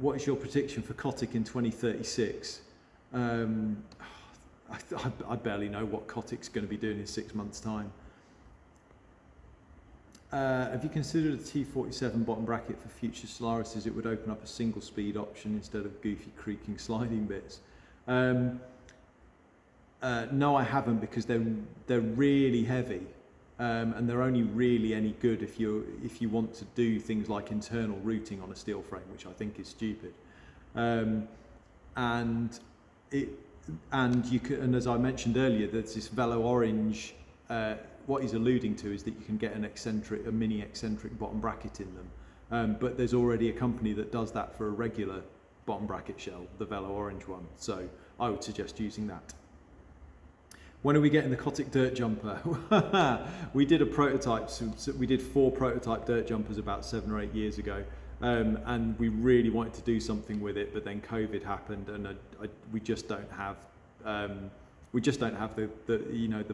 What is your prediction for Cotic in 2036? I barely know what Cotic's going to be doing in 6 months' time. Have you considered a T47 bottom bracket for future Solaris, as it would open up a single speed option instead of goofy creaking sliding bits? No, I haven't, because they're really heavy. And they're only really any good if you want to do things like internal routing on a steel frame, which I think is stupid. And as I mentioned earlier, there's this Velo Orange. What he's alluding to is that you can get a mini eccentric bottom bracket in them, but there's already a company that does that for a regular bottom bracket shell, the Velo Orange one. So I would suggest using that. When are we getting the Cotic dirt jumper? We did a prototype, so we did 4 prototype dirt jumpers about 7 or 8 years ago, and we really wanted to do something with it, but then COVID happened, and we just don't have the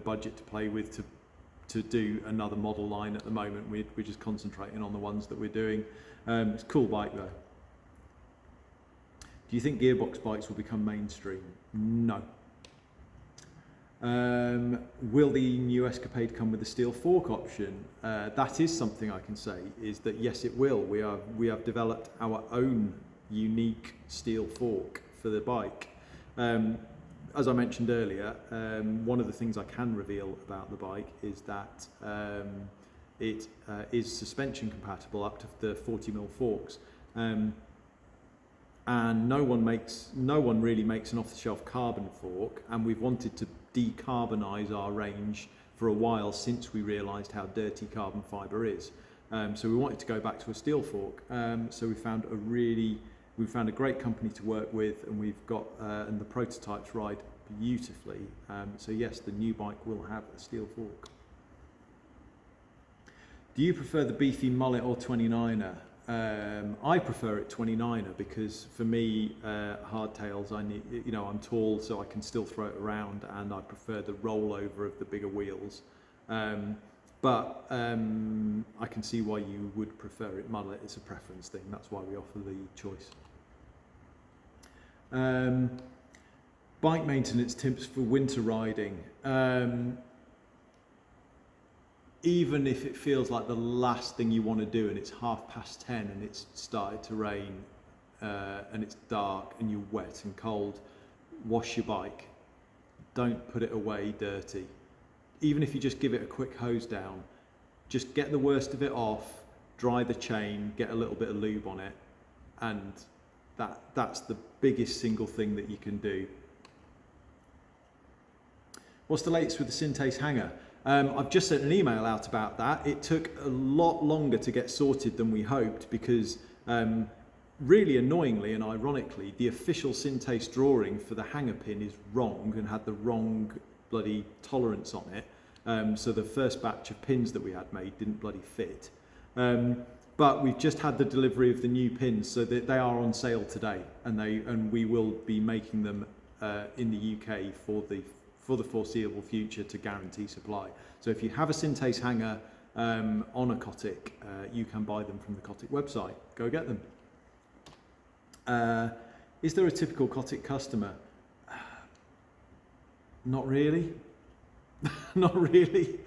budget to play with to do another model line at the moment. We're just concentrating on the ones that we're doing. It's a cool bike though. Do you think gearbox bikes will become mainstream? No. Will the new Escapade come with a steel fork option? That is something I can say, is that yes, it will. We have developed our own unique steel fork for the bike. As I mentioned earlier, one of the things I can reveal about the bike is that it is suspension compatible up to the 40mm forks. And no one really makes an off-the-shelf carbon fork, and we've wanted to decarbonise our range for a while since we realised how dirty carbon fibre is. So we wanted to go back to a steel fork. So we found a great company to work with, and we've got and the prototypes ride beautifully. So yes, the new bike will have a steel fork. Do you prefer the beefy mullet or 29er? I prefer it 29er, because for me, hardtails, I'm tall, so I can still throw it around, and I prefer the rollover of the bigger wheels. But I can see why you would prefer it mullet. It's a preference thing. That's why we offer the choice. Bike maintenance tips for winter riding. Even if it feels like the last thing you want to do and it's 10:30 and it's started to rain, and it's dark and you're wet and cold, wash your bike. Don't put it away dirty. Even if you just give it a quick hose down, just get the worst of it off, dry the chain, get a little bit of lube on it, and that's the biggest single thing that you can do. What's the latest with the Syntace hanger? I've just sent an email out about that. It took a lot longer to get sorted than we hoped because really annoyingly and ironically, the official Syntace drawing for the hanger pin is wrong and had the wrong bloody tolerance on it. So the first batch of pins that we had made didn't bloody fit. But we've just had the delivery of the new pins, so that they are on sale today, and we will be making them in the UK for the foreseeable future to guarantee supply. So if you have a Syntace hanger on a Cotic, you can buy them from the Cotic website. Go get them. Is there a typical Cotic customer? Not really. Not really.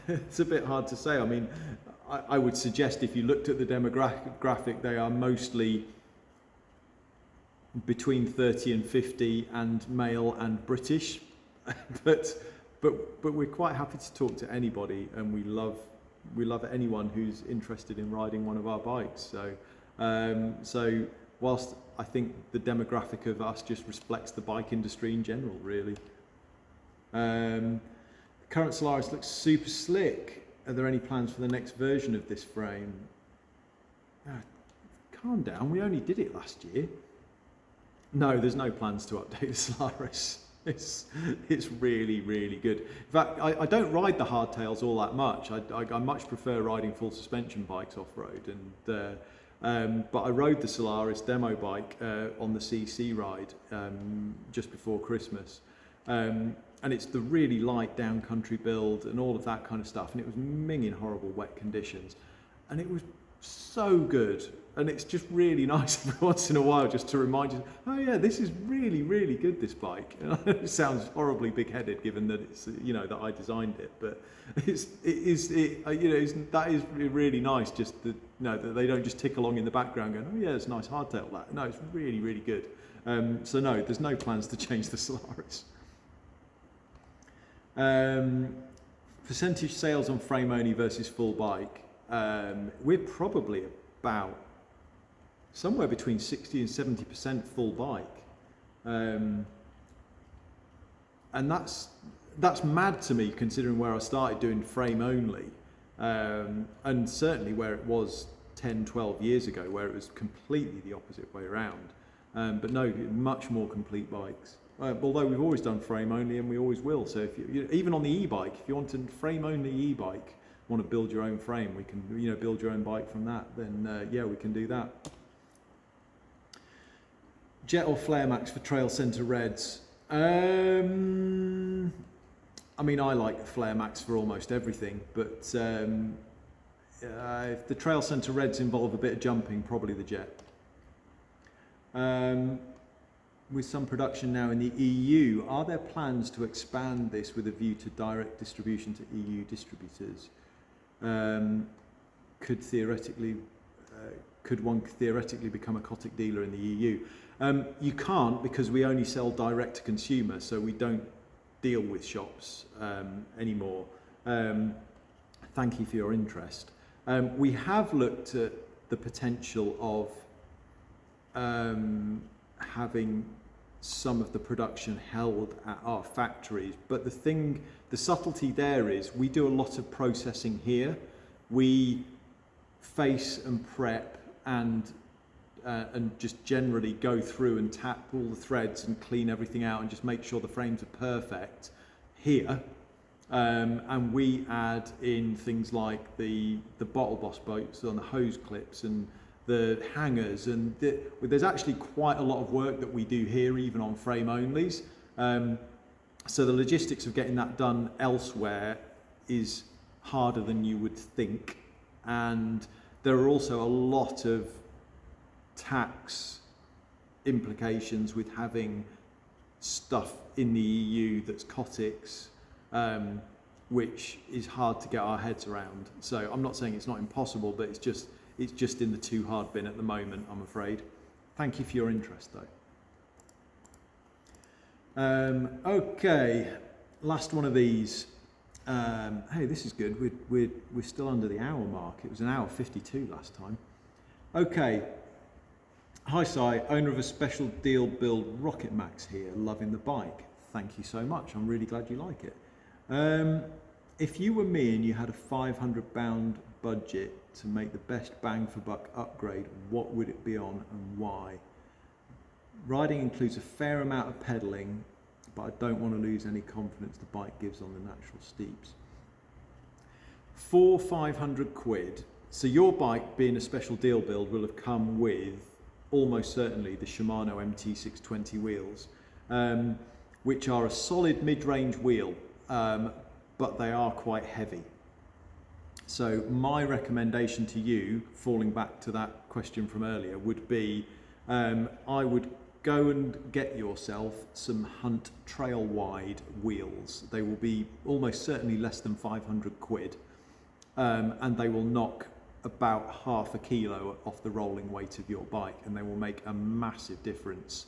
It's a bit hard to say. I mean, I would suggest if you looked at the demographic, they are mostly between 30 and 50 and male and British. but we're quite happy to talk to anybody, and we love anyone who's interested in riding one of our bikes. So whilst I think the demographic of us just reflects the bike industry in general, really. Current Solaris looks super slick. Are there any plans for the next version of this frame? Calm down, we only did it last year. No, there's no plans to update the Solaris. It's really, really good. In fact, I don't ride the hardtails all that much. I much prefer riding full suspension bikes off-road. But I rode the Solaris demo bike on the CC ride just before Christmas. And it's the really light down country build and all of that kind of stuff. And it was minging horrible wet conditions. And it was so good. And it's just really nice every once in a while just to remind you, oh yeah, this is really, really good, this bike. And it sounds horribly big-headed given that it's, that I designed it. But that is really nice just that they don't just tick along in the background going, oh yeah, it's a nice hardtail that. No, it's really, really good. So no, there's no plans to change the Solaris. Percentage sales on frame only versus full bike. We're probably about somewhere between 60 and 70% full bike. And that's mad to me considering where I started doing frame only. And certainly where it was 10, 12 years ago, where it was completely the opposite way around. But no, much more complete bikes. Although we've always done frame only and we always will. So if you even on the e-bike, if you want a frame only e-bike, want to build your own frame, we can build your own bike from that, then yeah, we can do that. Jet or Flare Max for Trail Centre Reds? I mean, I like the Flare Max for almost everything, but if the Trail Centre Reds involve a bit of jumping, probably the Jet. With some production now in the EU, are there plans to expand this with a view to direct distribution to EU distributors? Could one theoretically become a Cotic dealer in the EU? You can't, because we only sell direct to consumer, so we don't deal with shops anymore. Thank you for your interest. We have looked at the potential of having some of the production held at our factories, but the subtlety there is we do a lot of processing here. We face and prep and just generally go through and tap all the threads and clean everything out and just make sure the frames are perfect here. And we add in things like the bottle boss bolts on the hose clips and the hangers, and there's actually quite a lot of work that we do here, even on frame onlys. So the logistics of getting that done elsewhere is harder than you would think, and there are also a lot of tax implications with having stuff in the EU that's Cotics, which is hard to get our heads around. So I'm not saying it's not impossible, but It's just in the too hard bin at the moment, I'm afraid. Thank you for your interest, though. Okay, last one of these. Hey, this is good. We're still under the hour mark. It was an hour 52 last time. Okay. Hi, Si, owner of a special deal build Rocket Max here, loving the bike. Thank you so much. I'm really glad you like it. If you were me and you had a £500 budget to make the best bang for buck upgrade, what would it be on and why? Riding includes a fair amount of pedalling, but I don't want to lose any confidence the bike gives on the natural steeps. For 500 quid, so your bike being a special deal build will have come with almost certainly the Shimano MT620 wheels, which are a solid mid-range wheel, but they are quite heavy. So my recommendation to you, falling back to that question from earlier, would be I would go and get yourself some Hunt trail wide wheels. They will be almost certainly less than 500 quid, and they will knock about half a kilo off the rolling weight of your bike, and they will make a massive difference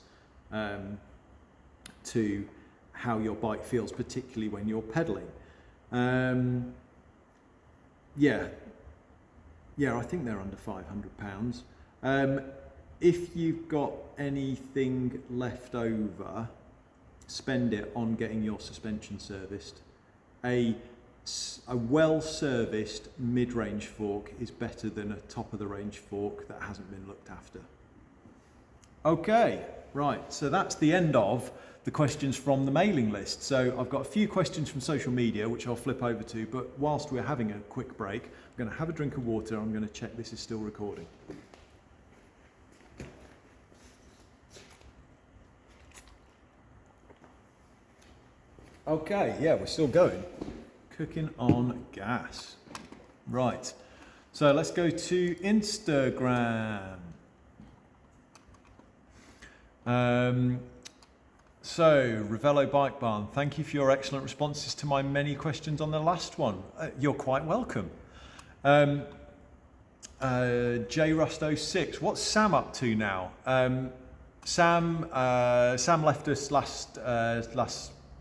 to how your bike feels, particularly when you're pedaling. Yeah, I think they're under £500. If you've got anything left over, spend it on getting your suspension serviced. A well-serviced mid-range fork is better than a top-of-the-range fork that hasn't been looked after. Okay, right, so that's the end of the questions from the mailing list. So I've got a few questions from social media, which I'll flip over to, but whilst we're having a quick break, I'm going to have a drink of water. I'm going to check this is still recording. Okay, yeah, we're still going. Cooking on gas. Right, so let's go to Instagram. So, Ravello Bike Barn, thank you for your excellent responses to my many questions on the last one. You're quite welcome. JRust06, what's Sam up to now? Sam left us last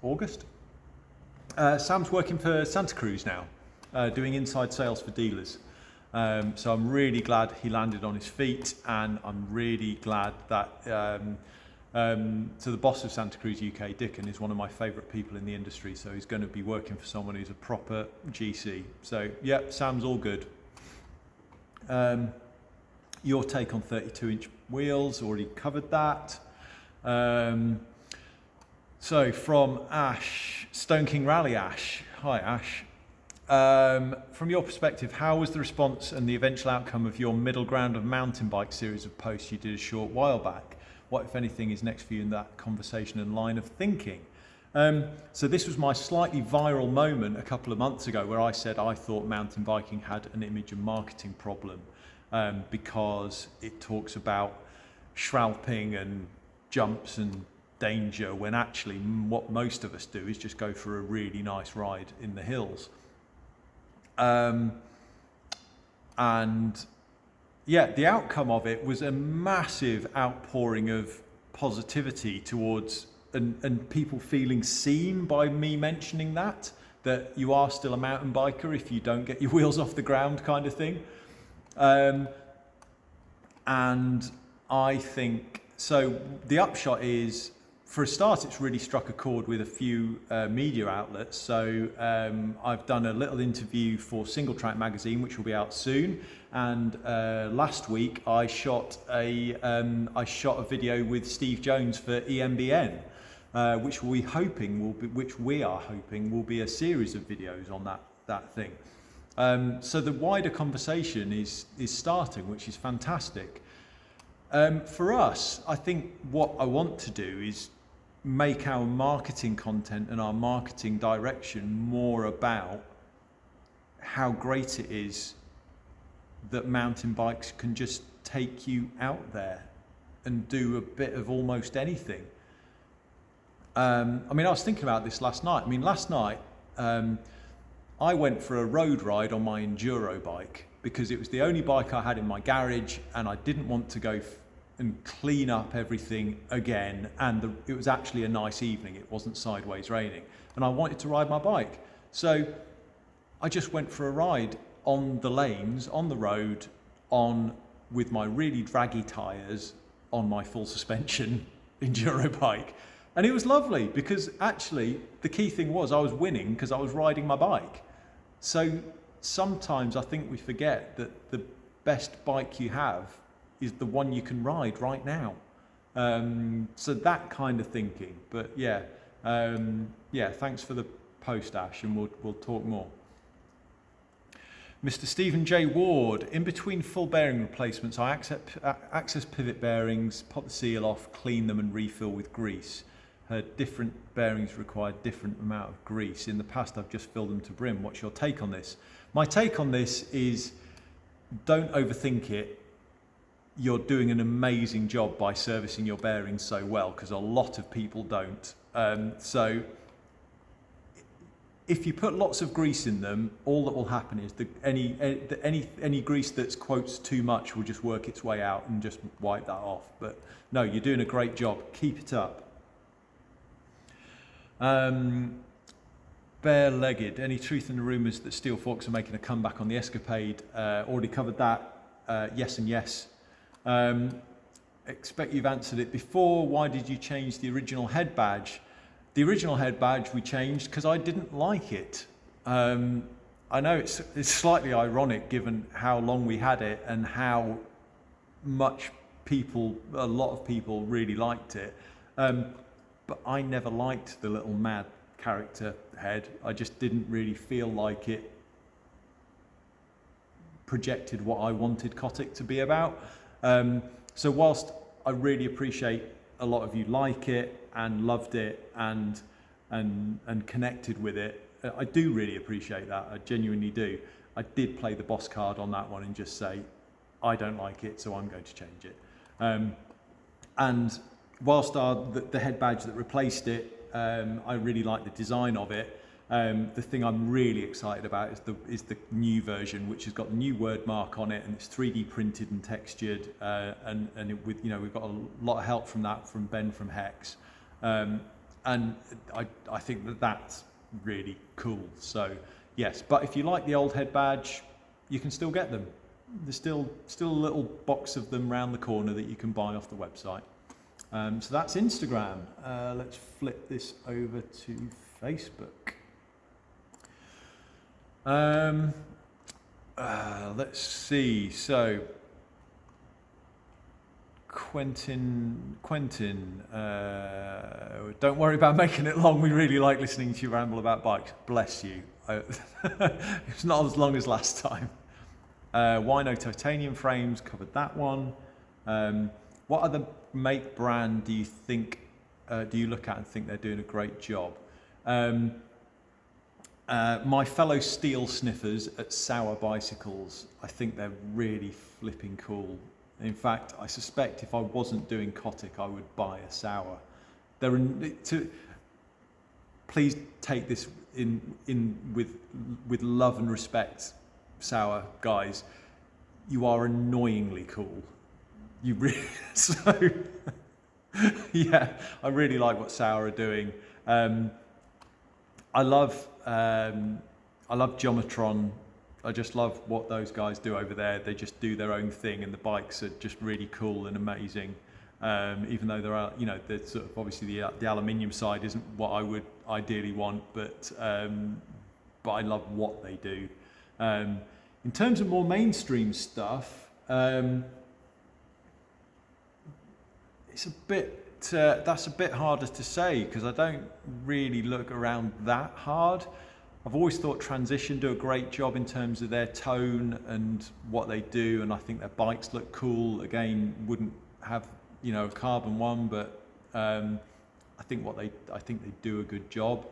August. Sam's working for Santa Cruz now, doing inside sales for dealers. So I'm really glad he landed on his feet, and I'm really glad that so the boss of Santa Cruz UK, Dickon, is one of my favourite people in the industry, so he's going to be working for someone who's a proper GC. So yeah, Sam's all good. Your take on 32-inch wheels, already covered that. So from Ash, Stone King Rally Ash. Hi Ash. From your perspective, how was the response and the eventual outcome of your middle ground of mountain bike series of posts you did a short while back? What, if anything, is next for you in that conversation and line of thinking? So this was my slightly viral moment a couple of months ago where I said I thought mountain biking had an image and marketing problem because it talks about shrouding and jumps and danger, when actually what most of us do is just go for a really nice ride in the hills. And yeah, the outcome of it was a massive outpouring of positivity towards and people feeling seen by me mentioning that you are still a mountain biker if you don't get your wheels off the ground, kind of thing. And I think so. The upshot is, for a start, it's really struck a chord with a few media outlets. So I've done a little interview for Single Track magazine, which will be out soon. And last week I shot a video with Steve Jones for EMBN, which we are hoping will be a series of videos on that thing. So the wider conversation is starting, which is fantastic. For us, I think what I want to do is make our marketing content and our marketing direction more about how great it is that mountain bikes can just take you out there and do a bit of almost anything. I mean, I was thinking about this last night. I mean, last night I went for a road ride on my enduro bike because it was the only bike I had in my garage, and I didn't want to go and clean up everything again. And it was actually a nice evening. It wasn't sideways raining, and I wanted to ride my bike. So I just went for a ride on the lanes, on the road, with my really draggy tyres on my full suspension enduro bike. And it was lovely because actually the key thing was I was winning because I was riding my bike. So sometimes I think we forget that the best bike you have is the one you can ride right now. So that kind of thinking. But yeah, thanks for the post, Ash, and we'll talk more. Mr. Stephen J. Ward, in between full bearing replacements, I access pivot bearings, pop the seal off, clean them and refill with grease. Different bearings require different amount of grease. In the past, I've just filled them to brim. What's your take on this? My take on this is don't overthink it. You're doing an amazing job by servicing your bearings so well, because a lot of people don't. So if you put lots of grease in them, all that will happen is any grease that's quotes too much will just work its way out and just wipe that off. But no, you're doing a great job. Keep it up. Bare-legged. Any truth in the rumours that steel forks are making a comeback on the Escapade? Already covered that. Yes and yes. Expect you've answered it before. Why did you change the original head badge? The original head badge we changed because I didn't like it. I know it's slightly ironic given how long we had it and how much a lot of people really liked it. But I never liked the little mad character head. I just didn't really feel like it projected what I wanted Cotic to be about. So whilst I really appreciate a lot of you like it and loved it and connected with it, I do really appreciate that. I genuinely do. I did play the boss card on that one and just say, I don't like it, so I'm going to change it. And whilst the head badge that replaced it, I really like the design of it. The thing I'm really excited about is the new version, which has got the new word mark on it, and it's 3D printed and textured, and we've got a lot of help from that from Ben from Hex, and I think that's really cool. So yes, but if you like the old head badge, you can still get them. There's still a little box of them round the corner that you can buy off the website. So that's Instagram. Let's flip this over to Facebook. Let's see. So Quentin, don't worry about making it long. We really like listening to you ramble about bikes. Bless you. It's not as long as last time. Why no titanium frames? Covered that one. What other make brand do you think? Do you look at and think they're doing a great job? My fellow steel sniffers at Sour Bicycles, I think they're really flipping cool. In fact, I suspect if I wasn't doing Cotic, I would buy a Sour. Please take this in with love and respect, Sour guys. You are annoyingly cool. You really so. Yeah, I really like what Sour are doing. I love Geometron. I just love what those guys do over there. They just do their own thing, and the bikes are just really cool and amazing. Even though there are, the sort of obviously the aluminium side isn't what I would ideally want, but I love what they do. In terms of more mainstream stuff, it's a bit. That's a bit harder to say because I don't really look around that hard. I've always thought Transition do a great job in terms of their tone and what they do, and I think their bikes look cool. Again, wouldn't have a carbon one, but I think they do a good job.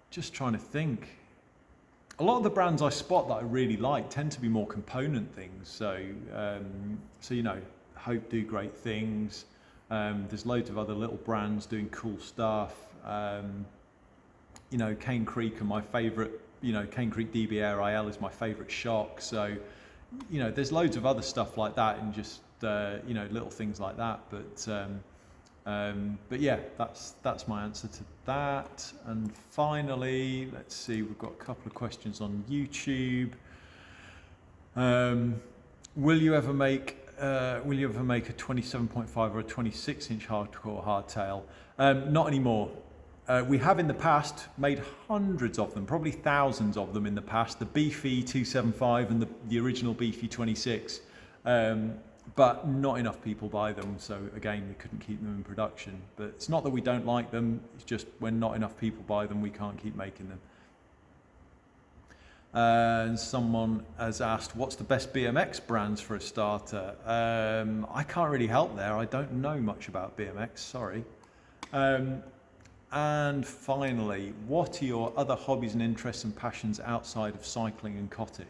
Just trying to think. A lot of the brands I spot that I really like tend to be more component things. So Hope do great things. There's loads of other little brands doing cool stuff. you know, Cane Creek are my favourite, you know, Cane Creek DB Air IL is my favourite shock. So, you know, there's loads of other stuff like that and just, you know, little things like that. But yeah, that's my answer to that. And finally, let's see, we've got a couple of questions on YouTube. Will you ever make a 27.5 or a 26-inch hardcore hardtail? Not anymore. We have in the past made hundreds of them, probably thousands of them in the past. The Beefy 275 and the original Beefy 26. But not enough people buy them, so again we couldn't keep them in production. But it's not that we don't like them, it's just when not enough people buy them we can't keep making them. And someone has asked, what's the best BMX brands for a starter? I can't really help there, I don't know much about BMX, sorry. And finally, what are your other hobbies and interests and passions outside of cycling and Cotic?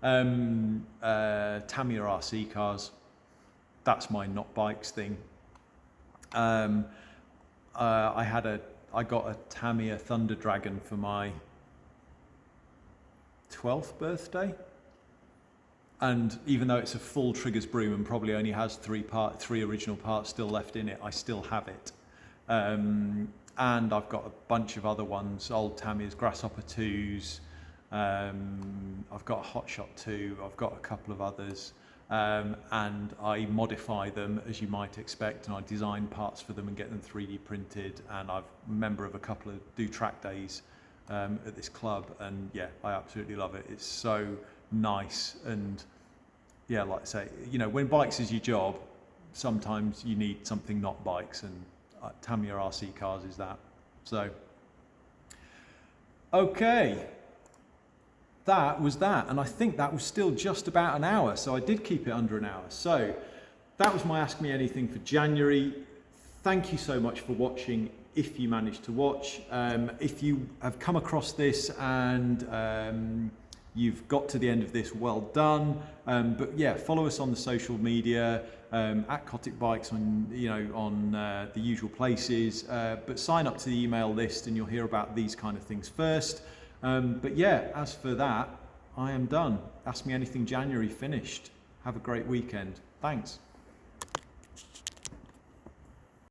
Tamiya RC cars. That's my not bikes thing. I got a Tamiya Thunder Dragon for my 12th birthday, and even though it's a full triggers broom and probably only has three original parts still left in it, I still have it. And I've got a bunch of other ones, old Tamiya's Grasshopper 2s. I've got a Hotshot 2. I've got a couple of others. And I modify them as you might expect, and I design parts for them and get them 3D printed, and I'm a member of a couple of track days at this club, and yeah, I absolutely love it. It's so nice, and yeah, like I say, you know, when bikes is your job, sometimes you need something not bikes, and Tamiya RC cars is that. So, okay. That was that, and I think that was still just about an hour, so I did keep it under an hour. So that was my Ask Me Anything for January. Thank you so much for watching, if you managed to watch. If you have come across this and you've got to the end of this, well done. But yeah, follow us on the social media, at Cotic Bikes on, you know, on the usual places, but sign up to the email list and you'll hear about these kind of things first. But yeah, as for that, I am done. Ask Me Anything January finished. Have a great weekend. Thanks.